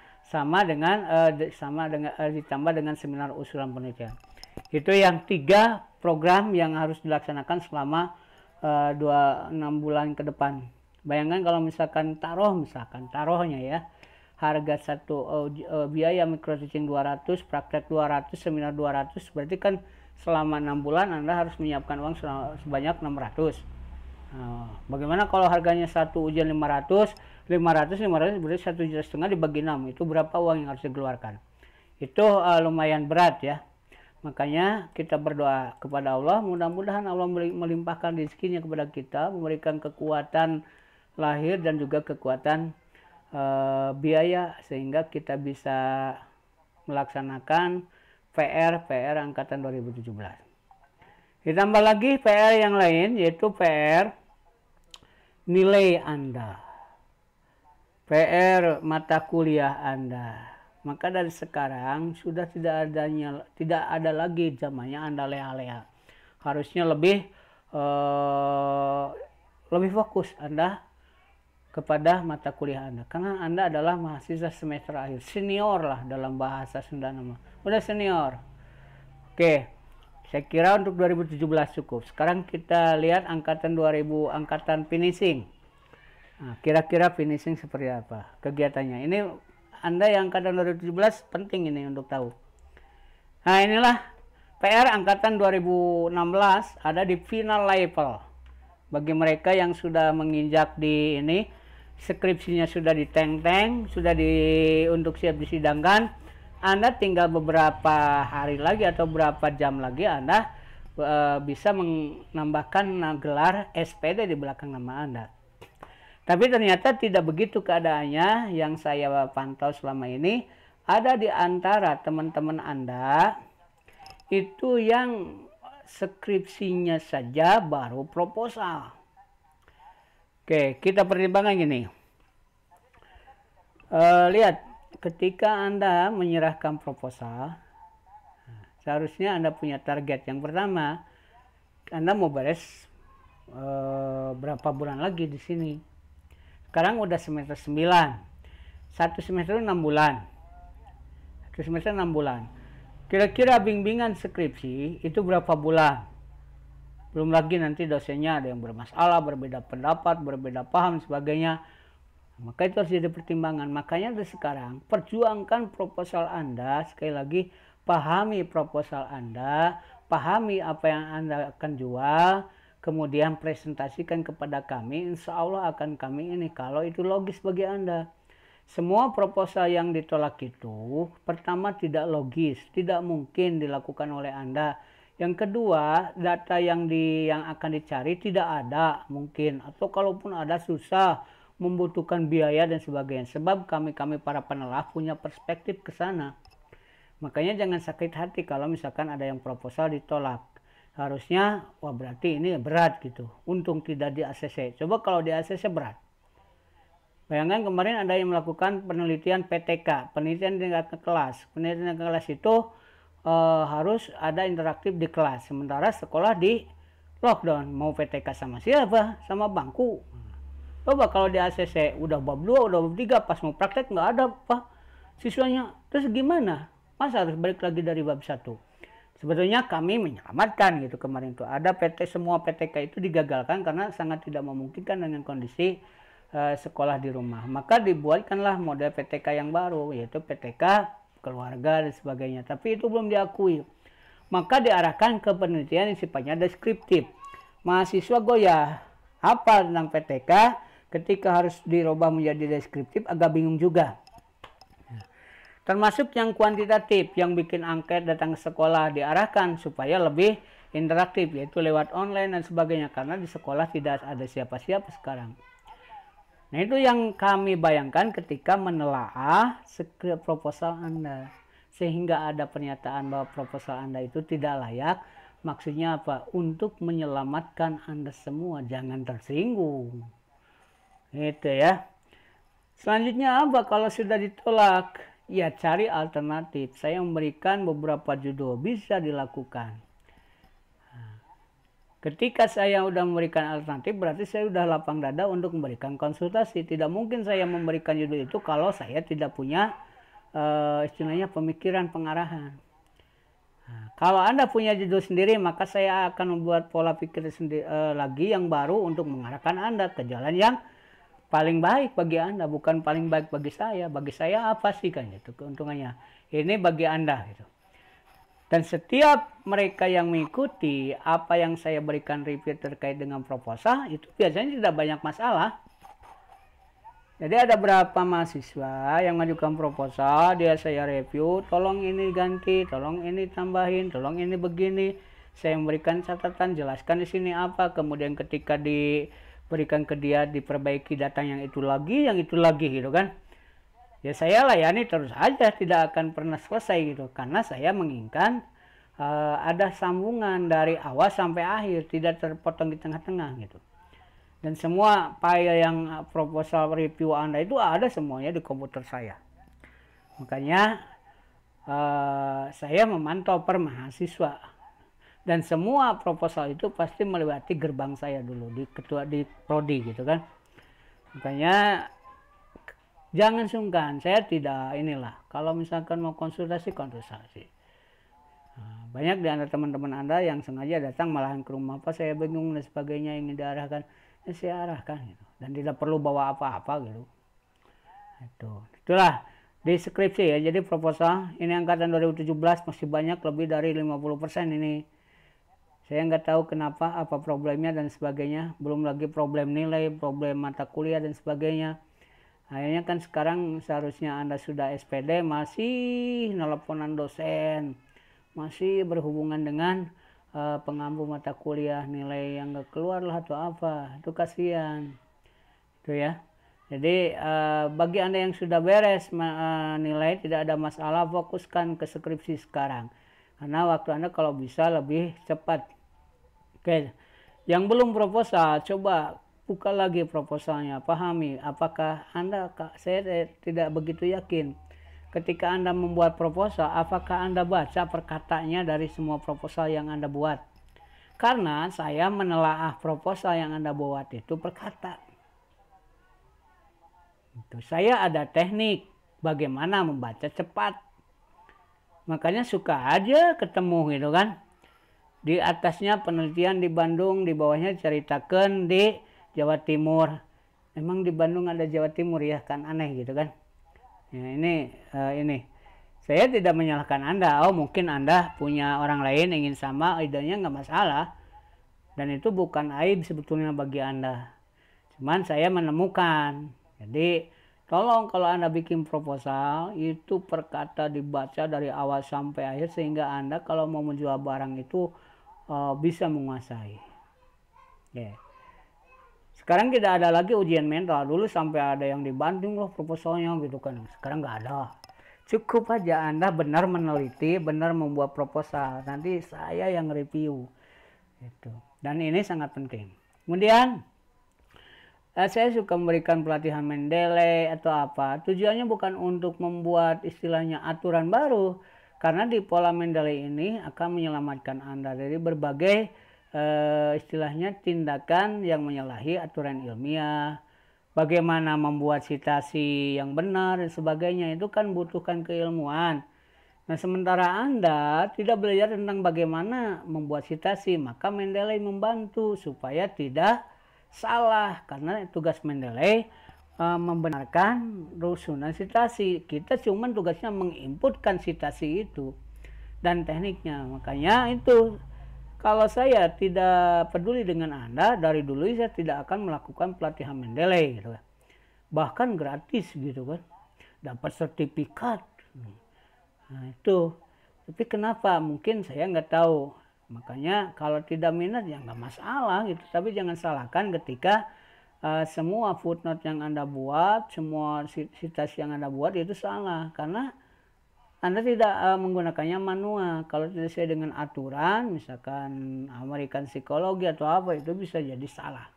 ditambah dengan seminar usulan penelitian. Itu yang 3 program yang harus dilaksanakan selama 6 bulan ke depan. Bayangkan kalau misalkan taruhnya ya, harga biaya micro teaching 200, praktek 200, seminar 200, berarti kan selama 6 bulan Anda harus menyiapkan uang sebanyak 600. Bagaimana kalau harganya satu ujian 500 berarti 1,5 juta dibagi 6, itu berapa uang yang harus dikeluarkan? Itu lumayan berat ya. Makanya kita berdoa kepada Allah, mudah-mudahan Allah melimpahkan rezekinya kepada kita, memberikan kekuatan lahir dan juga kekuatan biaya sehingga kita bisa melaksanakan PR angkatan 2017. Ditambah lagi PR yang lain, yaitu PR nilai Anda, PR mata kuliah Anda. Maka dari sekarang sudah tidak ada lagi zamannya Anda leha-leha. Harusnya lebih fokus Anda kepada mata kuliah Anda, karena Anda adalah mahasiswa semester akhir, senior lah dalam bahasa Sunda nama, udah senior. Oke, saya kira untuk 2017 cukup. Sekarang kita lihat angkatan finishing. Nah, kira-kira finishing seperti apa kegiatannya? Ini Anda yang angkatan 2017 penting ini untuk tahu. Nah, inilah PR angkatan 2016 ada di final level. Bagi mereka yang sudah menginjak di ini, skripsinya sudah diteng-teng, untuk siap disidangkan, Anda tinggal beberapa hari lagi atau beberapa jam lagi Anda bisa menambahkan gelar SPD di belakang nama Anda. Tapi ternyata tidak begitu keadaannya. Yang saya pantau selama ini, ada di antara teman-teman Anda itu yang skripsinya saja baru proposal. Oke, kita pertimbangkan gini. Lihat, ketika Anda menyerahkan proposal, seharusnya Anda punya target. Yang pertama, Anda mau beres berapa bulan lagi di sini. Sekarang udah semester 9. Satu semester 6 bulan. Kira-kira bimbingan skripsi itu berapa bulan? Belum lagi nanti dosennya ada yang bermasalah, berbeda pendapat, berbeda paham, sebagainya. Maka itu harus jadi pertimbangan. Makanya dari sekarang perjuangkan proposal Anda. Sekali lagi, pahami proposal Anda, pahami apa yang Anda akan jual, kemudian presentasikan kepada kami. Insya Allah akan kami ini kalau itu logis bagi Anda. Semua proposal yang ditolak itu pertama tidak logis, tidak mungkin dilakukan oleh Anda. Yang kedua, data yang akan dicari tidak ada mungkin, atau kalaupun ada susah, membutuhkan biaya dan sebagainya. Sebab kami para penelah punya perspektif ke sana. Makanya jangan sakit hati kalau misalkan ada yang proposal ditolak. Harusnya, wah berarti ini berat gitu. Untung tidak di ACC. Coba kalau di ACC berat. Bayangkan kemarin ada yang melakukan penelitian PTK, penelitian tingkat kelas. Penelitian tingkat kelas itu harus ada interaktif di kelas. Sementara sekolah di lockdown. Mau PTK sama siapa? Sama bangku. Coba kalau di ACC udah bab 2, udah bab 3, pas mau praktek nggak ada Pak siswanya. Terus gimana? Masa harus balik lagi dari bab 1? Sebetulnya kami menyelamatkan gitu kemarin itu. Ada semua PTK itu digagalkan karena sangat tidak memungkinkan dengan kondisi sekolah di rumah. Maka dibuatkanlah model PTK yang baru, yaitu PTK keluarga dan sebagainya. Tapi itu belum diakui. Maka diarahkan ke penelitian yang sifatnya deskriptif. Mahasiswa goyah apa tentang PTK, ketika harus dirubah menjadi deskriptif agak bingung juga. Termasuk yang kuantitatif, yang bikin angket datang ke sekolah diarahkan supaya lebih interaktif, yaitu lewat online dan sebagainya. Karena di sekolah tidak ada siapa-siapa sekarang. Nah itu yang kami bayangkan ketika menelaah skrip proposal Anda. Sehingga ada pernyataan bahwa proposal Anda itu tidak layak. Maksudnya apa? Untuk menyelamatkan Anda semua. Jangan tersinggung. Itu ya. Selanjutnya apa kalau sudah ditolak? Ya cari alternatif. Saya memberikan beberapa judul. Bisa dilakukan. Ketika saya sudah memberikan alternatif, berarti saya sudah lapang dada untuk memberikan konsultasi. Tidak mungkin saya memberikan judul itu kalau saya tidak punya istilahnya pemikiran pengarahan. Nah, kalau Anda punya judul sendiri, maka saya akan membuat pola pikir sendiri, lagi yang baru untuk mengarahkan Anda ke jalan yang paling baik bagi Anda, bukan paling baik bagi saya. Bagi saya apa sih kan itu keuntungannya? Ini bagi Anda gitu. Dan setiap mereka yang mengikuti apa yang saya berikan review terkait dengan proposal, itu biasanya tidak banyak masalah. Jadi ada berapa mahasiswa yang mengajukan proposal, dia saya review, tolong ini ganti, tolong ini tambahin, tolong ini begini. Saya memberikan catatan, jelaskan di sini apa, kemudian ketika diberikan ke dia diperbaiki data yang itu lagi gitu kan. Ya saya layani terus aja, tidak akan pernah selesai gitu, karena saya menginginkan ada sambungan dari awal sampai akhir, tidak terpotong di tengah-tengah gitu. Dan semua file yang proposal review Anda itu ada semuanya di komputer saya. Makanya saya memantau per mahasiswa, dan semua proposal itu pasti melewati gerbang saya dulu di prodi gitu kan. Makanya jangan sungkan, saya tidak inilah. Kalau misalkan mau konsultasi. Nah, banyak di antara teman-teman Anda yang sengaja datang malahan ke rumah, apa saya bingung dan sebagainya, ingin diarahkan. Ya saya arahkan gitu. Dan tidak perlu bawa apa-apa gitu. Itulah deskripsi ya. Jadi proposal ini angkatan 2017 masih banyak, lebih dari 50% ini. Saya nggak tahu kenapa, apa problemnya dan sebagainya. Belum lagi problem nilai, problem mata kuliah dan sebagainya. Akhirnya kan sekarang seharusnya Anda sudah SPD, masih nelponan dosen, masih berhubungan dengan pengampu mata kuliah, nilai yang gak keluar lah atau apa, itu kasihan. Itu ya. Jadi bagi Anda yang sudah beres nilai, tidak ada masalah, fokuskan ke skripsi sekarang. Karena waktu Anda kalau bisa lebih cepat. Oke. Yang belum proposal, coba buka lagi proposalnya, pahami apakah Anda, saya tidak begitu yakin ketika Anda membuat proposal, apakah Anda baca perkataannya dari semua proposal yang Anda buat. Karena saya menelaah proposal yang Anda buat itu perkata. Itu saya ada teknik bagaimana membaca cepat. Makanya suka aja ketemu gitu kan. Di atasnya penelitian di Bandung, di bawahnya ceritakan di Jawa Timur. Emang di Bandung ada Jawa Timur ya, kan aneh gitu kan. Ya, ini saya tidak menyalahkan Anda. Oh, mungkin Anda punya orang lain ingin sama, idenya nggak masalah. Dan itu bukan aib sebetulnya bagi Anda. Cuman saya menemukan. Jadi tolong kalau Anda bikin proposal, itu per kata dibaca dari awal sampai akhir, sehingga Anda kalau mau menjual barang itu bisa menguasai. Yeah. Sekarang tidak ada lagi ujian mental. Dulu sampai ada yang dibanting loh proposalnya gitu kan. Sekarang nggak ada. Cukup aja Anda benar meneliti, benar membuat proposal. Nanti saya yang review. Gitu. Dan ini sangat penting. Kemudian saya suka memberikan pelatihan Mendeley atau apa. Tujuannya bukan untuk membuat istilahnya aturan baru. Karena di pola Mendeley ini akan menyelamatkan Anda dari berbagai istilahnya tindakan yang menyalahi aturan ilmiah. Bagaimana membuat sitasi yang benar dan sebagainya, itu kan butuhkan keilmuan. Nah, sementara Anda tidak belajar tentang bagaimana membuat sitasi, maka Mendeley membantu supaya tidak salah. Karena tugas Mendeley membenarkan rusunan sitasi. Kita cuma tugasnya menginputkan sitasi itu dan tekniknya. Makanya itu, kalau saya tidak peduli dengan Anda, dari dulu saya tidak akan melakukan pelatihan Mendeley gitu kan. Bahkan gratis gitu kan. Dapat sertifikat. Nah itu. Tapi kenapa? Mungkin saya nggak tahu. Makanya kalau tidak minat ya nggak masalah gitu. Tapi jangan salahkan ketika semua footnote yang Anda buat, semua sitasi yang Anda buat itu salah. Karena Anda tidak menggunakannya manual. Kalau tidak sesuai dengan aturan, misalkan American Psikologi atau apa, itu bisa jadi salah.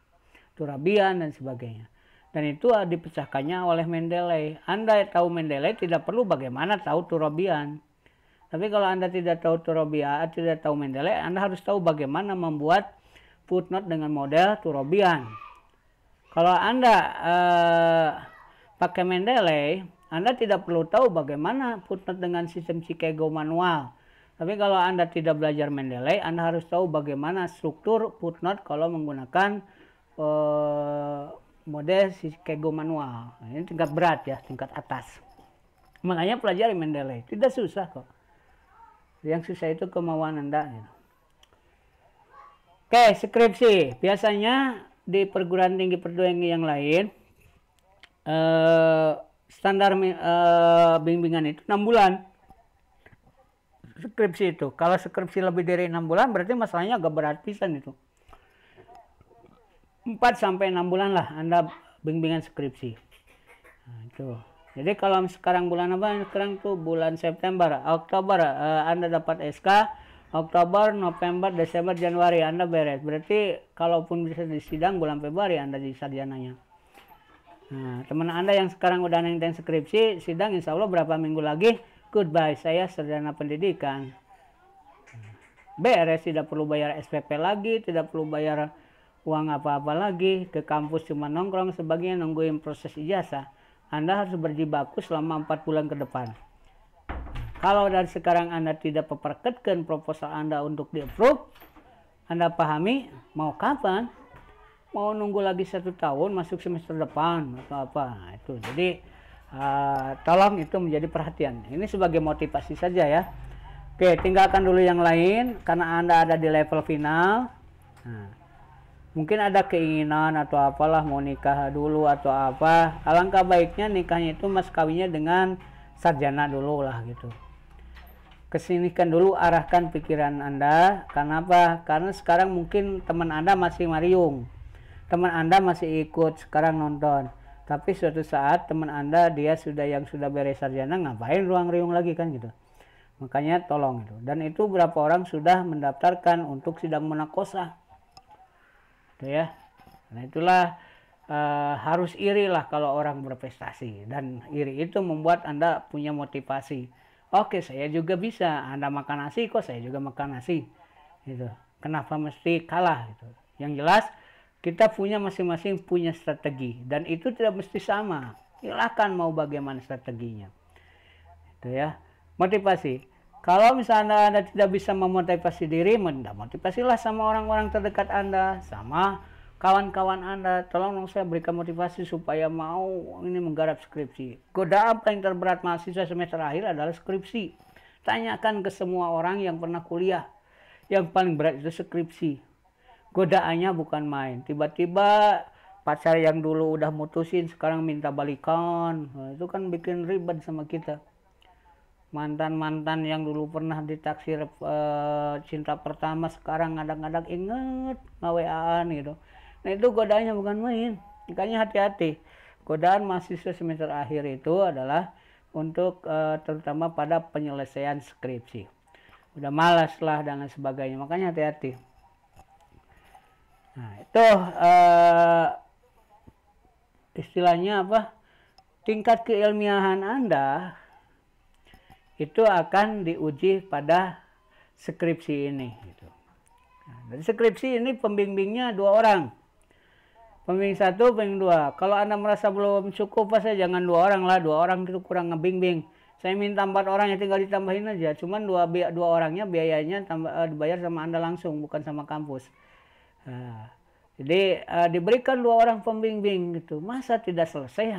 Turabian dan sebagainya. Dan itu dipecahkannya oleh Mendeley. Anda tahu Mendeley, tidak perlu bagaimana tahu Turabian. Tapi kalau Anda tidak tahu Turabian, tidak tahu Mendeley, Anda harus tahu bagaimana membuat footnote dengan model Turabian. Kalau Anda pakai Mendeley, Anda tidak perlu tahu bagaimana footnote dengan sistem Chicago manual. Tapi kalau Anda tidak belajar Mendeley, Anda harus tahu bagaimana struktur footnote kalau menggunakan model Chicago manual. Nah, ini tingkat berat ya, tingkat atas. Makanya pelajari Mendeley, tidak susah kok. Yang susah itu kemauan Anda. Gitu. Oke, skripsi. Biasanya di perguruan tinggi yang lain standar bimbingan itu 6 bulan skripsi itu. Kalau skripsi lebih dari 6 bulan berarti masalahnya agak berat pisan itu. 4 sampai 6 bulan lah Anda bimbingan skripsi. Nah, itu. Jadi kalau sekarang bulan apa? Sekarang tuh bulan September, Oktober Anda dapat SK. Oktober, November, Desember, Januari Anda beres. Berarti kalaupun bisa di sidang bulan Februari Anda di sarjananya. Nah, teman Anda yang sekarang udah nenteng skripsi, sidang insya Allah berapa minggu lagi, goodbye, saya sarjana pendidikan. Beres, tidak perlu bayar SPP lagi, tidak perlu bayar uang apa-apa lagi, ke kampus cuma nongkrong sebagainya, nungguin proses ijazah. Anda harus berjibaku selama 4 bulan ke depan. Kalau dari sekarang Anda tidak memperketkan proposal Anda untuk di-approve, Anda pahami mau kapan? Mau nunggu lagi 1 tahun masuk semester depan atau apa? Nah, itu. Jadi tolong itu menjadi perhatian. Ini sebagai motivasi saja ya. Oke, tinggalkan dulu yang lain karena Anda ada di level final. Nah, mungkin ada keinginan atau apalah mau nikah dulu atau apa. Alangkah baiknya nikahnya itu mas kawinnya dengan sarjana dulu lah gitu. Kesinikan dulu, arahkan pikiran Anda. Kenapa? Karena sekarang mungkin teman Anda masih mariung, teman Anda masih ikut sekarang nonton, tapi suatu saat teman Anda dia yang sudah beres sarjana, ngapain ruang riung lagi kan gitu. Makanya tolong itu. Dan itu berapa orang sudah mendaftarkan untuk sidang munakosa itu ya. Nah itulah harus iri lah kalau orang berprestasi, dan iri itu membuat Anda punya motivasi. Oke, saya juga bisa. Anda makan nasi kok, saya juga makan nasi. Gitu. Kenapa mesti kalah? Gitu. Yang jelas kita punya masing-masing punya strategi, dan itu tidak mesti sama. Silakan mau bagaimana strateginya. Itu ya. Motivasi. Kalau misalnya Anda tidak bisa memotivasi diri, motivasilah sama orang-orang terdekat Anda, sama kawan-kawan Anda. Tolong dong saya berikan motivasi supaya mau ini menggarap skripsi. Godaan paling terberat mahasiswa semester akhir adalah skripsi. Tanyakan ke semua orang yang pernah kuliah. Yang paling berat itu skripsi. Godaannya bukan main. Tiba-tiba pacar yang dulu udah mutusin sekarang minta balikan. Nah, itu kan bikin ribet sama kita. Mantan-mantan yang dulu pernah ditaksir cinta pertama sekarang kadang-kadang inget nge-WA-an gitu. Nah itu godaannya bukan main. Makanya hati-hati. Godaan mahasiswa semester akhir itu adalah untuk terutama pada penyelesaian skripsi. Udah malas lah dan sebagainya. Makanya hati-hati. Nah itu istilahnya apa? Tingkat keilmiahan Anda itu akan diuji pada skripsi ini. Gitu. Nah, dari skripsi ini pembimbingnya 2 orang. Pembimbing 1, pembimbing 2. Kalau Anda merasa belum cukup, saya jangan 2 orang lah. 2 orang itu kurang ngebimbing. Saya minta 4 orang ya tinggal ditambahin aja. Cuman 2 orangnya biayanya dibayar sama Anda langsung, bukan sama kampus. Nah, jadi diberikan 2 orang pembimbing gitu. Masa tidak selesai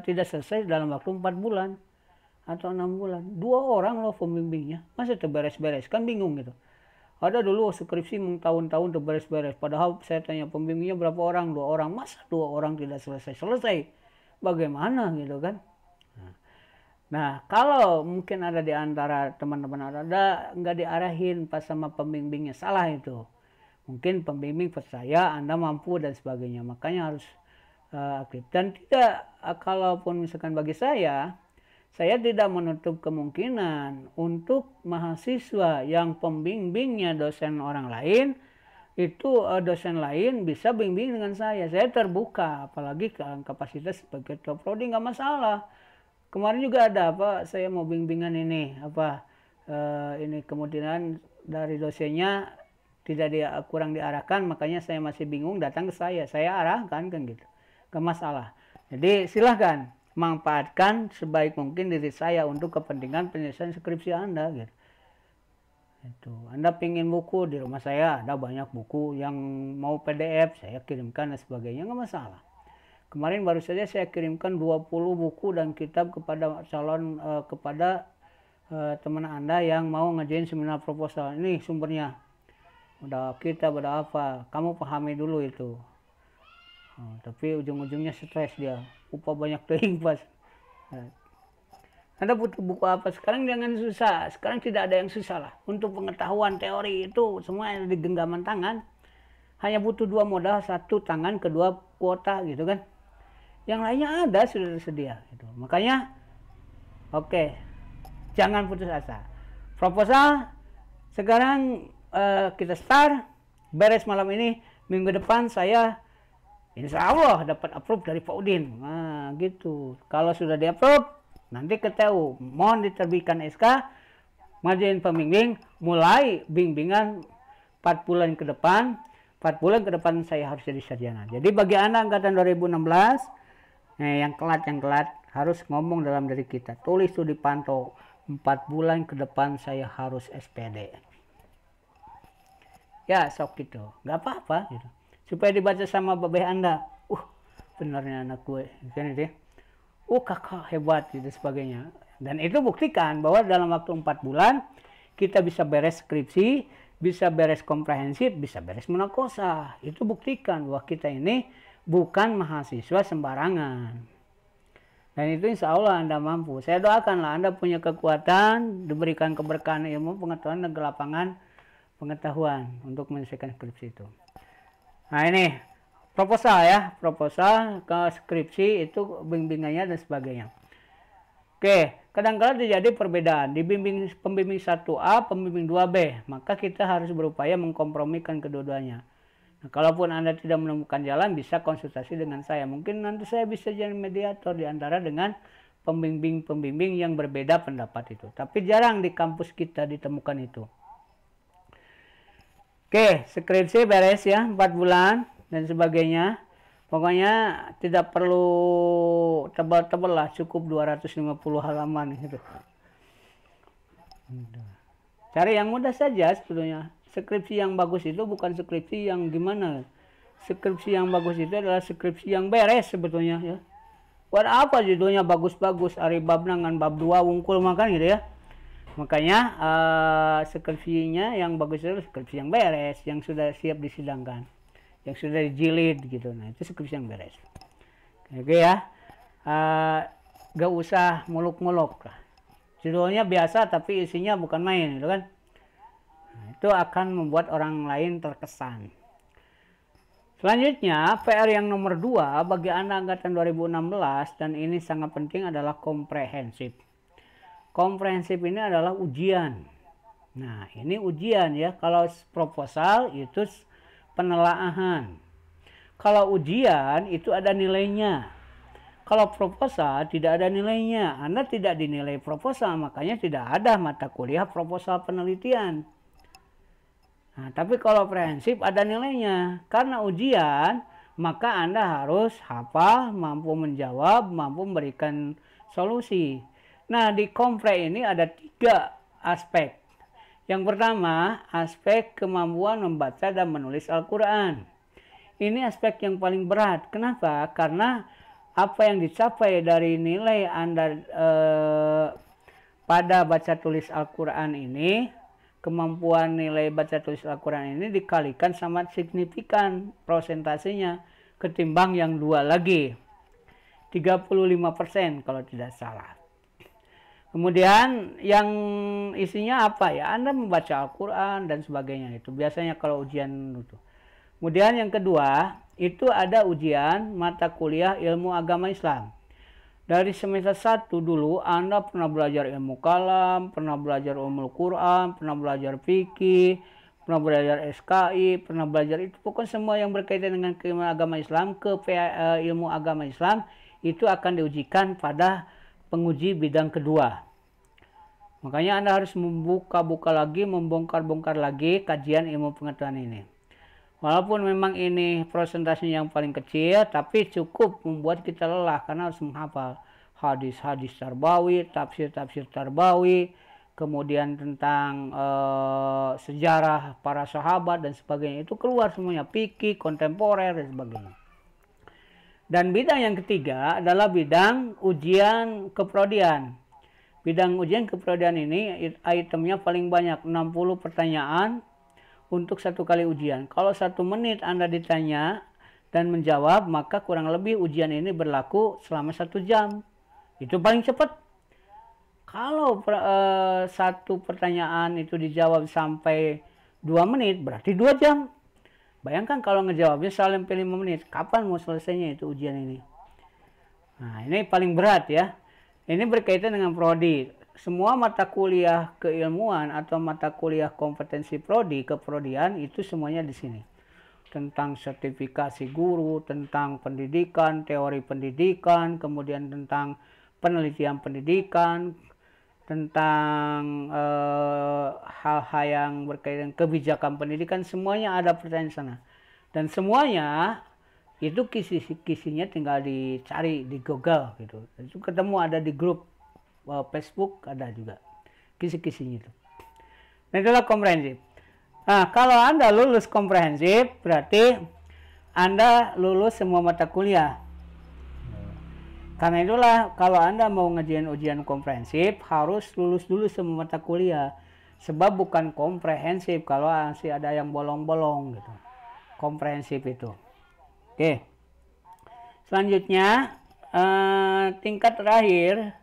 tidak selesai dalam waktu 4 bulan. Atau 6 bulan, 2 orang loh pembimbingnya, masa terberes-beres, kan bingung gitu. Ada dulu skripsi tahun-tahun terberes-beres, padahal saya tanya pembimbingnya berapa orang, 2 orang, masa 2 orang tidak selesai, bagaimana gitu kan. Nah kalau mungkin ada di antara teman-teman ada nggak diarahin pas sama pembimbingnya, salah itu. Mungkin pembimbing percaya Anda mampu dan sebagainya, makanya harus aktif. Dan tidak, kalaupun misalkan bagi saya tidak menutup kemungkinan untuk mahasiswa yang pembimbingnya dosen orang lain, itu dosen lain bisa bimbing dengan saya. Saya terbuka, apalagi kapasitas sebagai ketua prodi nggak masalah. Kemarin juga ada saya mau bimbingan ini, ini kemudian dari dosennya kurang diarahkan, makanya saya masih bingung, datang ke saya arahkan kan gitu, nggak masalah. Jadi silahkan manfaatkan sebaik mungkin diri saya untuk kepentingan penyelesaian skripsi Anda gitu. Itu. Anda pingin buku, di rumah saya ada banyak buku, yang mau PDF saya kirimkan dan sebagainya, nggak masalah. Kemarin baru saja saya kirimkan 20 buku dan kitab kepada teman Anda yang mau ngajuin seminar proposal. Ini sumbernya. Udah kitab, udah apa, kamu pahami dulu itu. Tapi ujung-ujungnya stres dia, upah banyak teing pas. Anda butuh buku apa sekarang, jangan susah. Sekarang tidak ada yang susah lah. Untuk pengetahuan teori itu semua ada di genggaman tangan. Hanya butuh 2 modal, 1 tangan, 2 kuota gitu kan. Yang lainnya ada sudah tersedia gitu. Makanya oke, jangan putus asa. Proposal sekarang kita start, beres malam ini, minggu depan saya insya Allah dapat approve dari Pak Udin. Nah gitu. Kalau sudah di approve, nanti ke TU, mohon diterbitkan SK, majuin pembimbing, mulai bimbingan 4 bulan ke depan. 4 bulan ke depan saya harus jadi sarjana. Jadi bagi Anda angkatan 2016, yang kelat harus ngomong dalam diri kita. Tulis tuh dipantau, 4 bulan ke depan saya harus SPD. Ya sok gitu, nggak apa-apa gitu. Supaya dibaca sama babeh Anda, benarnya anak gue, kan itu, kakak hebat gitu sebagainya. Dan itu buktikan bahwa dalam waktu 4 bulan kita bisa beres skripsi, bisa beres komprehensif, bisa beres munakosa. Itu buktikan bahwa kita ini bukan mahasiswa sembarangan. Dan itu insya Allah Anda mampu. Saya doakanlah Anda punya kekuatan, diberikan keberkahan ilmu, pengetahuan, dan kelapangan pengetahuan untuk menyelesaikan skripsi itu. Nah ini proposal ya, proposal ke skripsi itu bimbingannya dan sebagainya. Oke, kadang-kadang terjadi perbedaan di pembimbing 1A, pembimbing 2B, maka kita harus berupaya mengkompromikan kedua-duanya. Nah, kalaupun Anda tidak menemukan jalan, bisa konsultasi dengan saya. Mungkin nanti saya bisa jadi mediator di antara dengan pembimbing-pembimbing yang berbeda pendapat itu. Tapi jarang di kampus kita ditemukan itu. Oke, skripsi beres ya, 4 bulan dan sebagainya. Pokoknya tidak perlu tebal-tebal lah, cukup 250 halaman gitu. Cari yang mudah saja sebetulnya. Skripsi yang bagus itu bukan skripsi yang gimana. Skripsi yang bagus itu adalah skripsi yang beres sebetulnya ya. Buat apa judulnya bagus-bagus, ari bab nangan bab 2 wungkul makan gitu ya. Makanya skripsinya yang bagus itu skripsi yang beres, yang sudah siap disidangkan, yang sudah dijilid gitu. Nah itu skripsi yang beres. Oke ya, gak usah muluk-muluk lah. Judulnya biasa tapi isinya bukan main gitu kan. Nah, itu akan membuat orang lain terkesan. Selanjutnya, PR yang nomor 2 bagi Anda angkatan 2016 dan ini sangat penting adalah komprehensif. Komprehensif ini adalah ujian. Nah, ini ujian ya. Kalau proposal itu penelaahan. Kalau ujian itu ada nilainya. Kalau proposal tidak ada nilainya. Anda tidak dinilai proposal, makanya tidak ada mata kuliah proposal penelitian. Nah, tapi kalau komprehensif ada nilainya. Karena ujian, maka Anda harus hafal, mampu menjawab, mampu memberikan solusi. Nah, di kompre ini ada 3 aspek. Yang pertama, aspek kemampuan membaca dan menulis Al-Quran. Ini aspek yang paling berat. Kenapa? Karena apa yang dicapai dari nilai Anda pada baca tulis Al-Quran ini, kemampuan nilai baca tulis Al-Quran ini dikalikan sama signifikan prosentasenya ketimbang yang 2 lagi. 35% kalau tidak salah. Kemudian yang isinya apa ya? Anda membaca Al-Quran dan sebagainya itu. Biasanya kalau ujian itu. Kemudian yang kedua, itu ada ujian mata kuliah ilmu agama Islam. Dari semester 1 dulu Anda pernah belajar ilmu kalam, pernah belajar ulumul Quran, pernah belajar fikih, pernah belajar SKI, pernah belajar itu. Pokoknya semua yang berkaitan dengan ilmu agama Islam, ilmu agama Islam itu akan diujikan pada penguji bidang kedua. Makanya Anda harus membuka-buka lagi, membongkar-bongkar lagi kajian ilmu pengetahuan ini. Walaupun memang ini prosentasenya yang paling kecil, tapi cukup membuat kita lelah karena harus menghafal hadis-hadis Tarbawi, tafsir-tafsir Tarbawi, kemudian tentang sejarah para sahabat dan sebagainya. Itu keluar semuanya, fikih, kontemporer dan sebagainya. Dan bidang yang ketiga adalah bidang ujian keprodian. Bidang ujian keprodian ini itemnya paling banyak, 60 pertanyaan untuk 1 kali ujian. Kalau 1 menit Anda ditanya dan menjawab, maka kurang lebih ujian ini berlaku selama 1 jam. Itu paling cepat. Kalau 1 pertanyaan itu dijawab sampai 2 menit, berarti 2 jam. Bayangkan kalau ngejawabnya sampai 5 menit, kapan mau selesainya itu ujian ini? Nah, ini paling berat ya. Ini berkaitan dengan prodi. Semua mata kuliah keilmuan atau mata kuliah kompetensi prodi, keprodian itu semuanya di sini. Tentang sertifikasi guru, tentang pendidikan, teori pendidikan, kemudian tentang penelitian pendidikan, tentang hal-hal yang berkaitan kebijakan pendidikan, semuanya ada pertanyaan sana. Dan semuanya itu kisi-kisinya tinggal dicari di Google gitu. Itu ketemu, ada di grup Facebook, ada juga kisi-kisinya itu. Nah, itulah komprehensif. Nah, kalau Anda lulus komprehensif, berarti Anda lulus semua mata kuliah. Karena itulah kalau Anda mau ngerjain ujian komprehensif, harus lulus dulu semua mata kuliah. Sebab bukan komprehensif kalau masih ada yang bolong-bolong gitu. Komprehensif itu. Oke, selanjutnya tingkat terakhir,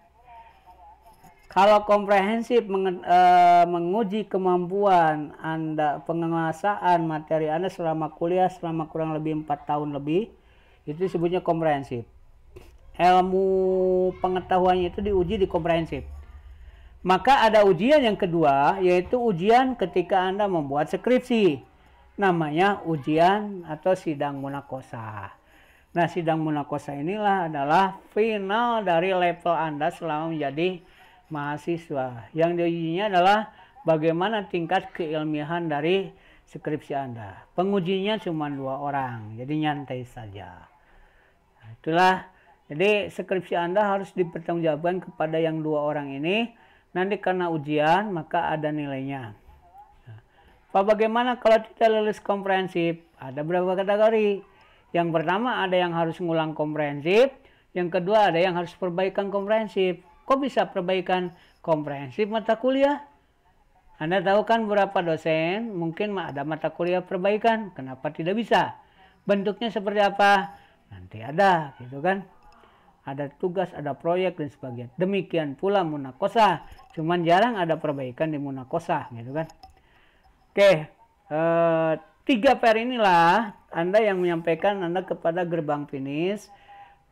kalau komprehensif menguji kemampuan Anda, penguasaan materi Anda selama kuliah selama kurang lebih 4 tahun lebih, itu disebutnya komprehensif. Ilmu pengetahuannya itu diuji di komprehensif. Maka ada ujian yang kedua, yaitu ujian ketika Anda membuat skripsi. Namanya ujian atau sidang munakosah. Nah, sidang munakosah inilah adalah final dari level Anda selama menjadi mahasiswa. Yang diujinya adalah bagaimana tingkat keilmiahan dari skripsi Anda. Pengujinya cuma 2 orang, jadi nyantai saja. Nah, itulah, jadi skripsi Anda harus dipertanggungjawabkan kepada yang 2 orang ini, nanti karena ujian maka ada nilainya. Nah, bagaimana kalau tidak lulus komprehensif? Ada beberapa kategori. Yang pertama ada yang harus ngulang komprehensif, yang kedua ada yang harus perbaikan komprehensif. Kok bisa perbaikan komprehensif mata kuliah? Anda tahu kan beberapa dosen mungkin ada mata kuliah perbaikan, kenapa tidak bisa? Bentuknya seperti apa? Nanti ada, gitu kan? Ada tugas, ada proyek dan sebagainya. Demikian pula munakosa, cuman jarang ada perbaikan di munakosa, gitu kan? Oke, 3 PR inilah Anda yang menyampaikan Anda kepada gerbang finish.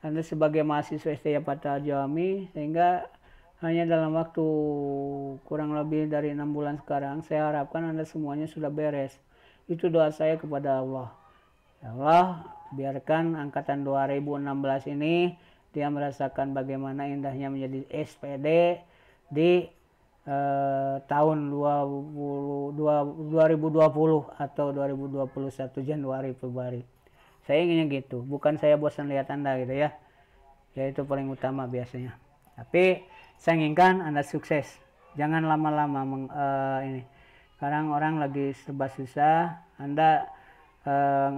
Anda sebagai mahasiswa STIA Patra Jawami, sehingga hanya dalam waktu kurang lebih dari 6 bulan sekarang, saya harapkan Anda semuanya sudah beres. Itu doa saya kepada Allah. Ya Allah, biarkan angkatan 2016 ini dia merasakan bagaimana indahnya menjadi SPD di tahun 2020 atau 2021 Januari Februari. Saya inginnya gitu, bukan saya bosan lihat Anda gitu ya. Ya itu paling utama biasanya. Tapi saya inginkan Anda sukses. Jangan lama-lama ini. Sekarang orang lagi serba susah, Anda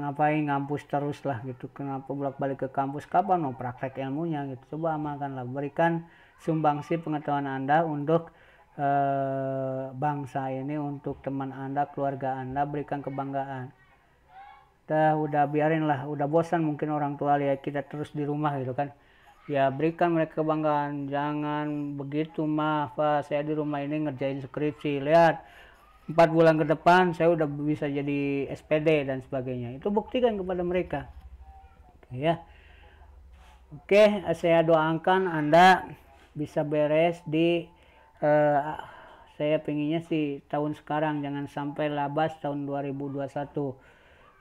ngapain ngampus terus lah gitu. Kenapa bolak-balik ke kampus? Kapan mau praktek ilmunya gitu. Coba amalkanlah, berikan sumbangsi pengetahuan Anda untuk bangsa ini, untuk teman Anda, keluarga Anda, berikan kebanggaan. Udah biarin lah, udah bosan mungkin orang tua lihat kita terus di rumah gitu kan. Ya berikan mereka kebanggaan, jangan begitu mah Pak, saya di rumah ini ngerjain skripsi, lihat 4 bulan ke depan saya udah bisa jadi SPD dan sebagainya. Itu buktikan kepada mereka. Oke, ya. Oke, saya doakan Anda bisa beres di saya pengennya sih tahun sekarang, jangan sampai labas tahun 2021.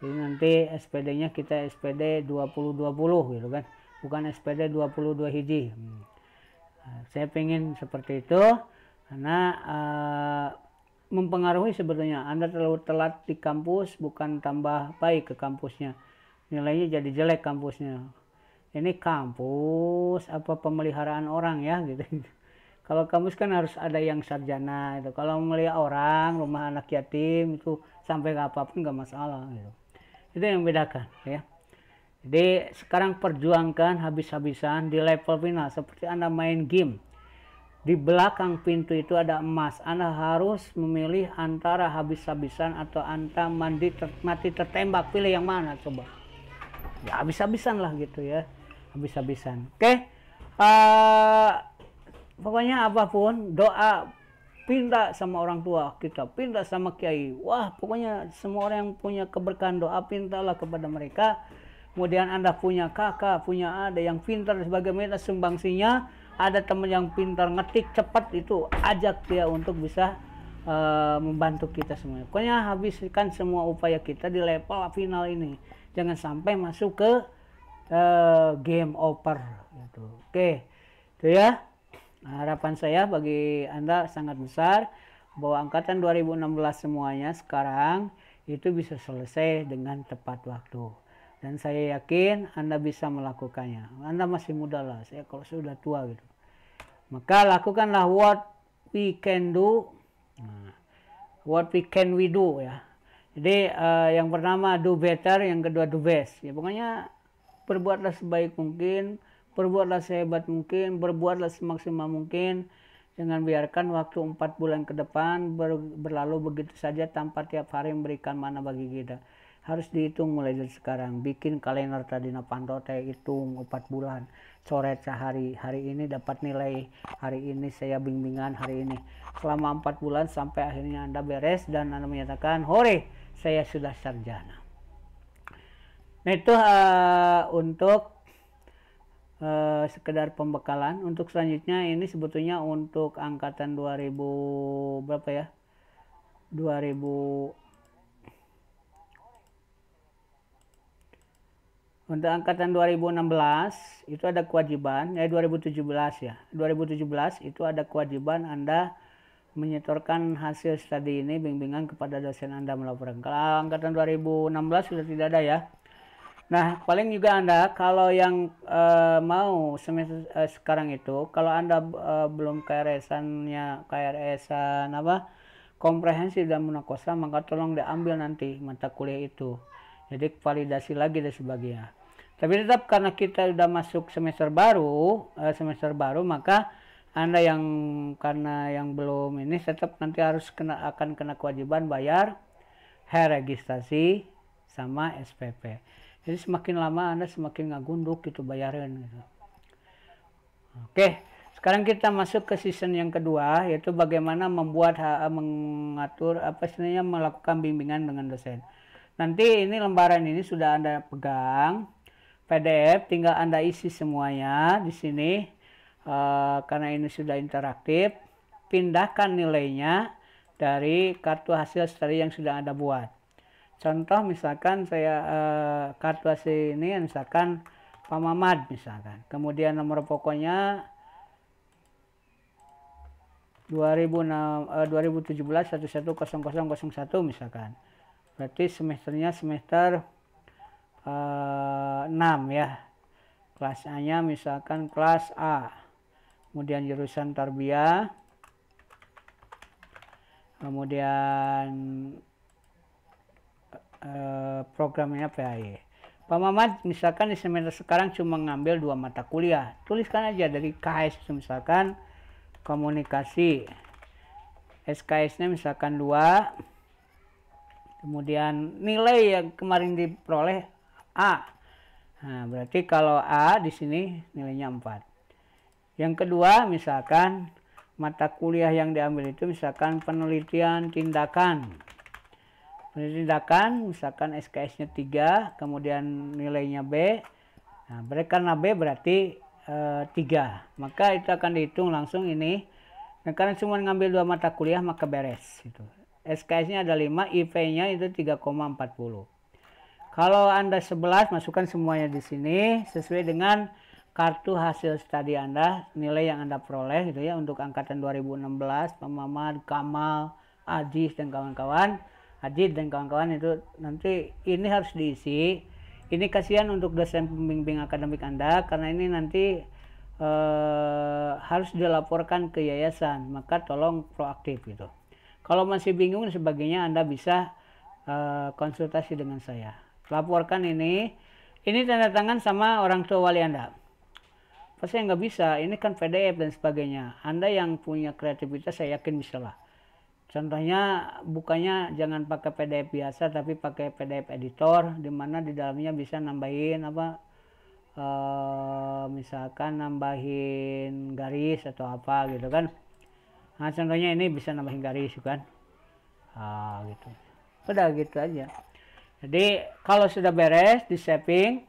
Jadi nanti SPD-nya kita SPD 2020 gitu kan, bukan SPD 22 hiji. Saya pengen seperti itu karena mempengaruhi sebetulnya. Anda terlalu telat di kampus bukan tambah baik ke kampusnya, nilainya jadi jelek kampusnya. Ini kampus apa pemeliharaan orang ya gitu. Kalau kampus kan harus ada yang sarjana itu. Kalau melihat orang, rumah anak yatim itu sampai ke apapun nggak masalah gitu. Itu yang membedakan ya. Jadi sekarang perjuangkan habis-habisan di level final seperti Anda main game. Di belakang pintu itu ada emas. Anda harus memilih antara habis-habisan atau Anda mati tertembak. Pilih yang mana coba? Ya habis-habisan lah gitu ya. Habis-habisan. Oke. Pokoknya apapun, doa, pinta sama orang tua kita, pinta sama kiai. Wah, pokoknya semua orang yang punya keberkahan doa, pintalah kepada mereka. Kemudian Anda punya kakak, punya adik yang pintar dan sebagainya, sumbangsinya. Ada teman yang pintar ngetik cepat, itu ajak dia untuk bisa membantu kita semua. Pokoknya habiskan semua upaya kita di level final ini. Jangan sampai masuk ke game over gitu. Oke, itu ya. Harapan saya bagi Anda sangat besar bahwa angkatan 2016 semuanya sekarang itu bisa selesai dengan tepat waktu. Dan saya yakin Anda bisa melakukannya. Anda masih muda lah, saya kalau sudah tua gitu. Maka lakukanlah what we can do. What we do ya. Jadi yang pertama do better, yang kedua do best. Ya pokoknya berbuatlah sebaik mungkin, berbuatlah sehebat mungkin, berbuatlah semaksimal mungkin. Jangan biarkan waktu 4 bulan ke depan berlalu begitu saja tanpa tiap hari memberikan mana bagi kita. Harus dihitung mulai dari sekarang. Bikin kalender tadi pantau, hitung 4 bulan. Coret sehari, hari ini dapat nilai, hari ini saya bimbingan, hari ini. Selama 4 bulan sampai akhirnya Anda beres dan Anda menyatakan, hore, saya sudah sarjana. Nah itu untuk sekedar pembekalan. Untuk selanjutnya ini sebetulnya untuk angkatan 2000 berapa ya? 2000 untuk angkatan 2016 itu ada kewajiban, 2017 ya. 2017 itu ada kewajiban Anda menyetorkan hasil studi ini bimbingan kepada dosen Anda melaporkan. Kalau angkatan 2016 sudah tidak ada ya. Nah, paling juga Anda kalau yang mau semester sekarang itu, kalau Anda belum KRS-an apa komprehensif dan munakosa, maka tolong diambil nanti mata kuliah itu. Jadi validasi lagi dan sebagainya. Tapi tetap karena kita sudah masuk semester baru, maka Anda yang karena yang belum ini tetap nanti akan kena kewajiban bayar registrasi sama SPP. Jadi semakin lama Anda semakin ngagunduk gitu bayaran gitu. Oke, sekarang kita masuk ke season yang kedua, yaitu bagaimana mengatur apa istilahnya melakukan bimbingan dengan dosen. Nanti ini lembaran ini sudah Anda pegang PDF, tinggal Anda isi semuanya di sini. Karena ini sudah interaktif, pindahkan nilainya dari kartu hasil studi yang sudah Anda buat. Contoh misalkan saya kartu hasil ini misalkan Pak Mamat misalkan. Kemudian nomor pokoknya 2017 110001 misalkan. Berarti semesternya semester 6 ya. Kelas A-nya misalkan kelas A. Kemudian jurusan tarbiyah. Kemudian programnya PAI. Pak Mamat misalkan di semester sekarang cuma ngambil 2 mata kuliah. Tuliskan aja dari KS misalkan komunikasi. SKS-nya misalkan 2. Kemudian nilai yang kemarin diperoleh A. Nah, berarti kalau A di sini nilainya 4. Yang kedua misalkan mata kuliah yang diambil itu misalkan penelitian tindakan. Misalkan SKS-nya 3, kemudian nilainya B. Nah, karena B berarti 3. Maka itu akan dihitung langsung ini. Nah, karena cuma ngambil 2 mata kuliah maka beres. Gitu. SKS-nya ada 5, IP-nya itu 3,40. Kalau Anda 11, masukkan semuanya di sini sesuai dengan kartu hasil studi Anda, nilai yang Anda peroleh gitu ya untuk angkatan 2016, Pak Mamat, Kamal, Ajis dan kawan-kawan. Ajit dan kawan-kawan itu nanti ini harus diisi. Ini kasihan untuk dosen pembimbing akademik Anda karena ini nanti harus dilaporkan ke yayasan, maka tolong proaktif gitu. Kalau masih bingung dan sebagainya Anda bisa konsultasi dengan saya. Laporkan ini tanda tangan sama orang tua wali Anda. Pasti nggak bisa, ini kan PDF dan sebagainya. Anda yang punya kreativitas saya yakin bisa lah. Contohnya bukanya jangan pakai PDF biasa tapi pakai PDF editor di mana di dalamnya bisa nambahin apa misalkan nambahin garis atau apa gitu kan. Nah contohnya ini bisa nambahin garis kan. Gitu. Udah gitu aja. Jadi kalau sudah beres di saving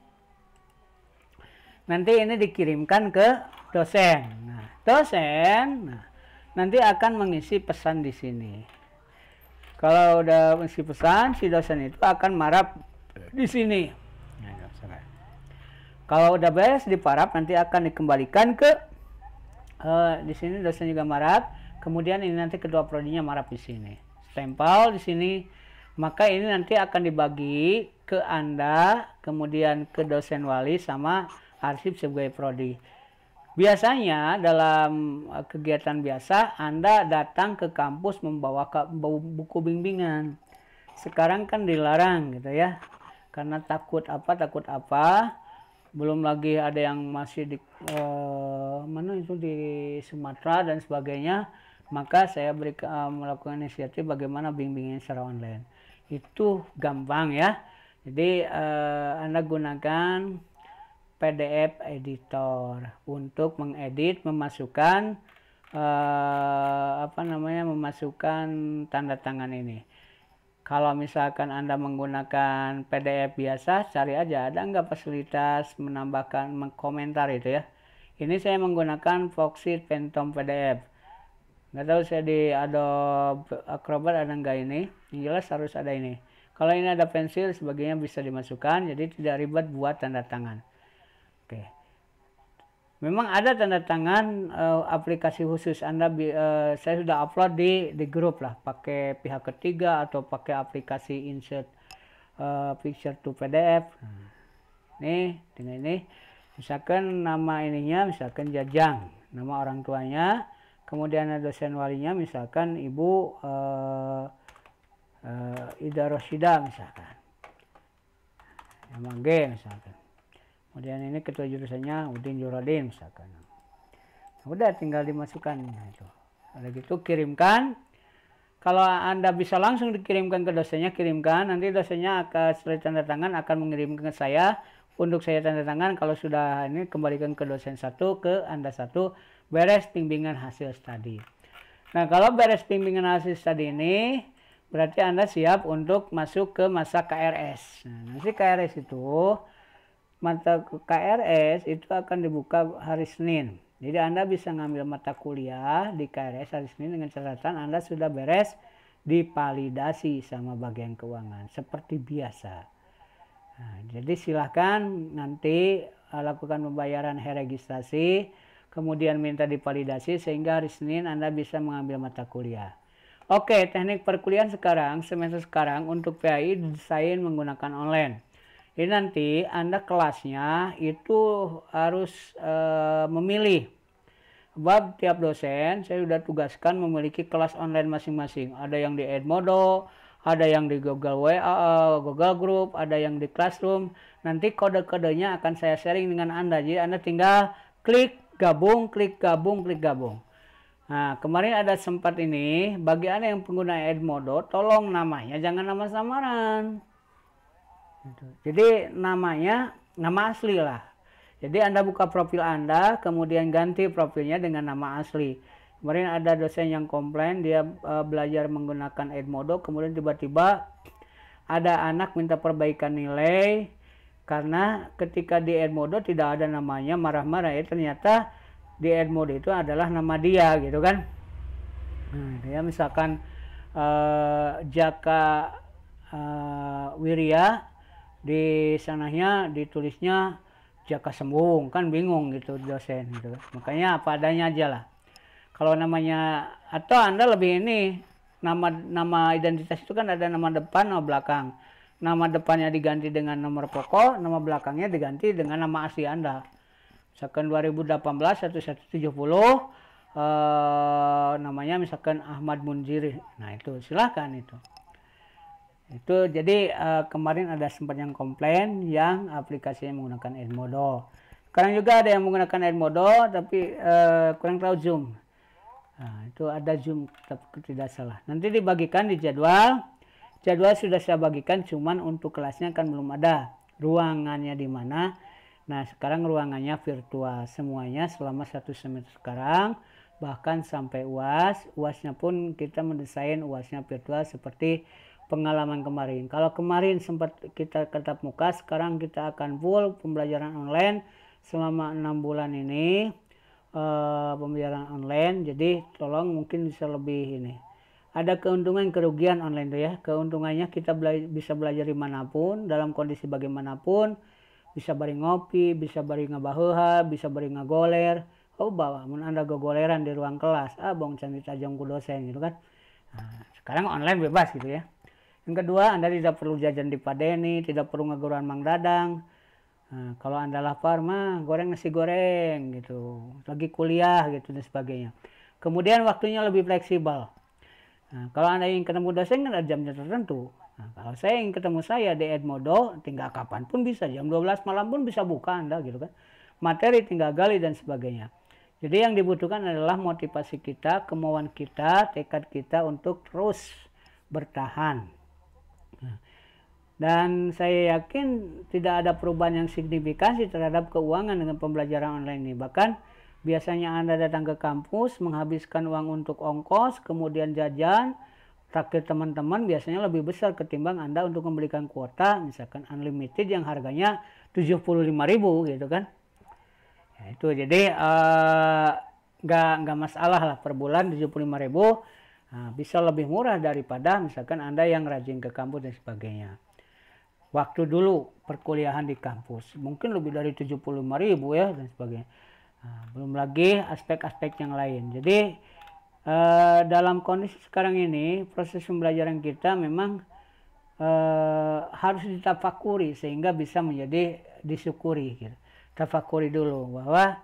nanti ini dikirimkan ke dosen. Nah, dosen nanti akan mengisi pesan di sini. Kalau udah mengisi pesan, si dosen itu akan marap di sini. Kalau udah beres di parap, nanti akan dikembalikan ke di sini dosen juga marap. Kemudian ini nanti kedua prodinya marap di sini. Stempel di sini. Maka ini nanti akan dibagi ke Anda, kemudian ke dosen wali sama arsip sebagai prodi. Biasanya dalam kegiatan biasa Anda datang ke kampus membawa buku bimbingan. Sekarang kan dilarang gitu ya. Karena takut apa. Belum lagi ada yang masih di di Sumatera dan sebagainya. Maka saya melakukan inisiatif bagaimana bimbingan secara online. Itu gampang ya. Jadi Anda gunakan PDF editor untuk mengedit, memasukkan memasukkan tanda tangan ini. Kalau misalkan Anda menggunakan PDF biasa, cari aja ada nggak fasilitas menambahkan komentar itu ya. Ini saya menggunakan Foxit Phantom PDF. Nggak tahu saya di Adobe Acrobat ada nggak ini. Yang jelas harus ada ini. Kalau ini ada pensil, sebagainya bisa dimasukkan, jadi tidak ribet buat tanda tangan. Oke. Memang ada tanda tangan aplikasi khusus Anda saya sudah upload di grup lah pakai pihak ketiga atau pakai aplikasi insert picture to PDF. nih dengan ini. Misalkan nama ininya misalkan Jajang, nama orang tuanya, kemudian ada dosen walinya misalkan Ibu Ida Roshida misalkan, nama G misalkan. Kemudian ini ketua jurusannya Udin Jurodin misalkan. Udah tinggal dimasukkan itu. Ada gitu kirimkan. Kalau Anda bisa langsung dikirimkan ke dosennya, kirimkan. Nanti dosennya akan setelah tanda tangan akan mengirimkan ke saya untuk saya tanda tangan. Kalau sudah ini kembalikan ke dosen satu, ke Anda satu, beres bimbingan hasil studi. Nah, kalau beres bimbingan hasil studi ini berarti Anda siap untuk masuk ke masa KRS. Nah, nanti KRS itu mata KRS itu akan dibuka hari Senin. Jadi Anda bisa ngambil mata kuliah di KRS hari Senin dengan catatan Anda sudah beres dipalidasi sama bagian keuangan seperti biasa. Nah, jadi silahkan nanti lakukan pembayaran registrasi, kemudian minta dipalidasi sehingga hari Senin Anda bisa mengambil mata kuliah. Oke, teknik perkuliahan sekarang, semester sekarang untuk PAI desain menggunakan online. Jadi nanti Anda kelasnya itu harus memilih. Sebab tiap dosen saya sudah tugaskan memiliki kelas online masing-masing. Ada yang di Edmodo, ada yang di Google WA, Google Group, ada yang di Classroom. Nanti kode-kodenya akan saya sharing dengan Anda. Jadi Anda tinggal klik gabung, klik gabung, klik gabung. Nah, kemarin ada sempat ini, bagi Anda yang pengguna Edmodo, tolong namanya jangan nama samaran. Jadi namanya nama asli lah. Jadi Anda buka profil Anda, kemudian ganti profilnya dengan nama asli. Kemarin ada dosen yang komplain dia belajar menggunakan Edmodo, kemudian tiba-tiba ada anak minta perbaikan nilai karena ketika di Edmodo tidak ada namanya, marah-marah ya, ternyata di Edmodo itu adalah nama dia gitu kan. Nah, dia misalkan Jaka Wirya, di sananya ditulisnya Jaka Sembung, kan bingung gitu dosen gitu. Makanya apa adanya aja lah. Kalau namanya atau Anda lebih ini nama identitas itu kan ada nama depan, nama belakang. Nama depannya diganti dengan nomor pokok, nama belakangnya diganti dengan nama asli Anda. Misalkan 2018 1170 namanya misalkan Ahmad Munziri. Nah, itu silahkan itu. Itu jadi kemarin ada sempat yang komplain yang aplikasinya menggunakan Edmodo. Sekarang juga ada yang menggunakan Edmodo tapi kurang tahu Zoom. Nah, itu ada Zoom tapi tidak salah. Nanti dibagikan di jadwal. Jadwal sudah saya bagikan, cuman untuk kelasnya kan belum ada. Ruangannya di mana? Nah, sekarang ruangannya virtual semuanya selama 1 semester sekarang, bahkan sampai UAS. UASnya pun kita mendesain UASnya virtual seperti pengalaman kemarin. Kalau kemarin sempat kita tetap muka, sekarang kita akan full pembelajaran online selama 6 bulan ini, pembelajaran online. Jadi tolong mungkin bisa lebih ini. Ada keuntungan kerugian online tuh ya. Keuntungannya kita bisa belajar dimanapun, dalam kondisi bagaimanapun, bisa bari ngopi, bisa bari ngabaheula, bisa bari ngagoler. Oh bawa, mun Anda gogoleran di ruang kelas, bong candi tajam ku dosen gitu kan. Nah, sekarang online bebas gitu ya. Yang kedua, Anda tidak perlu jajan di Padeni, tidak perlu ngeguruan Mang Dadang. Nah, kalau Anda lapar mah goreng nasi goreng gitu, lagi kuliah gitu dan sebagainya. Kemudian waktunya lebih fleksibel. Nah, kalau Anda ingin ketemu dosen kan ada jamnya tertentu. Nah, kalau saya ingin ketemu saya di Edmodo, tinggal kapan pun bisa, jam 12 malam pun bisa buka Anda gitu kan. Materi tinggal gali dan sebagainya. Jadi yang dibutuhkan adalah motivasi kita, kemauan kita, tekad kita untuk terus bertahan. Dan saya yakin tidak ada perubahan yang signifikan terhadap keuangan dengan pembelajaran online ini. Bahkan biasanya Anda datang ke kampus menghabiskan uang untuk ongkos, kemudian jajan, traktir teman-teman biasanya lebih besar ketimbang Anda untuk membelikan kuota, misalkan unlimited yang harganya 75.000 gitu kan. Ya, itu jadi nggak masalah lah per bulan 75.000. Nah, bisa lebih murah daripada misalkan Anda yang rajin ke kampus dan sebagainya. Waktu dulu perkuliahan di kampus mungkin lebih dari 75.000 ya dan sebagainya. Nah, belum lagi aspek-aspek yang lain. Jadi dalam kondisi sekarang ini proses pembelajaran kita memang harus ditafakuri sehingga bisa menjadi disyukuri gitu. Tafakuri dulu bahwa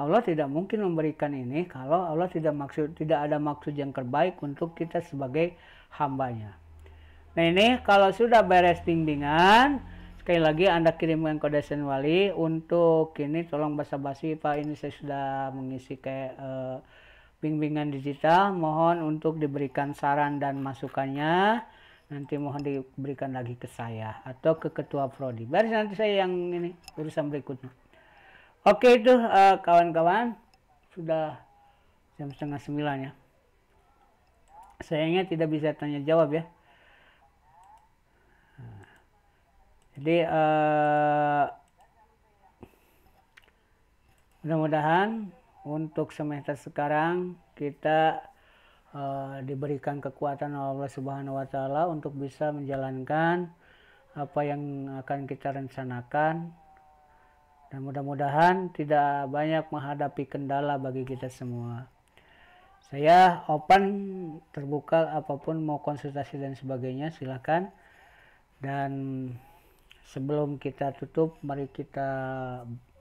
Allah tidak mungkin memberikan ini kalau Allah tidak ada maksud yang terbaik untuk kita sebagai hambanya. Nah ini kalau sudah beres bimbingan, sekali lagi Anda kirimkan kode Senwali. Untuk ini tolong basa-basi Pak, ini saya sudah mengisi kayak bimbingan digital, mohon untuk diberikan saran dan masukannya. Nanti mohon diberikan lagi ke saya atau ke ketua prodi. Baru nanti saya yang ini urusan berikutnya. Oke itu kawan-kawan, sudah jam 8:30 ya. Sayangnya tidak bisa tanya jawab ya. Jadi mudah-mudahan untuk semester sekarang kita diberikan kekuatan oleh Allah Subhanahu wa Ta'ala untuk bisa menjalankan apa yang akan kita rencanakan, dan mudah-mudahan tidak banyak menghadapi kendala bagi kita semua. Saya open, terbuka, apapun mau konsultasi dan sebagainya silakan. Dan sebelum kita tutup, mari kita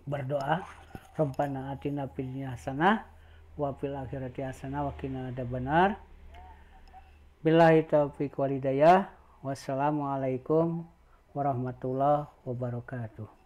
berdoa. Rabbana atina fid dunya hasanah wa fil akhirati hasanah wa qina adzabannar. Billahi taufiq wal hidayah. Wassalamualaikum warahmatullahi wabarakatuh.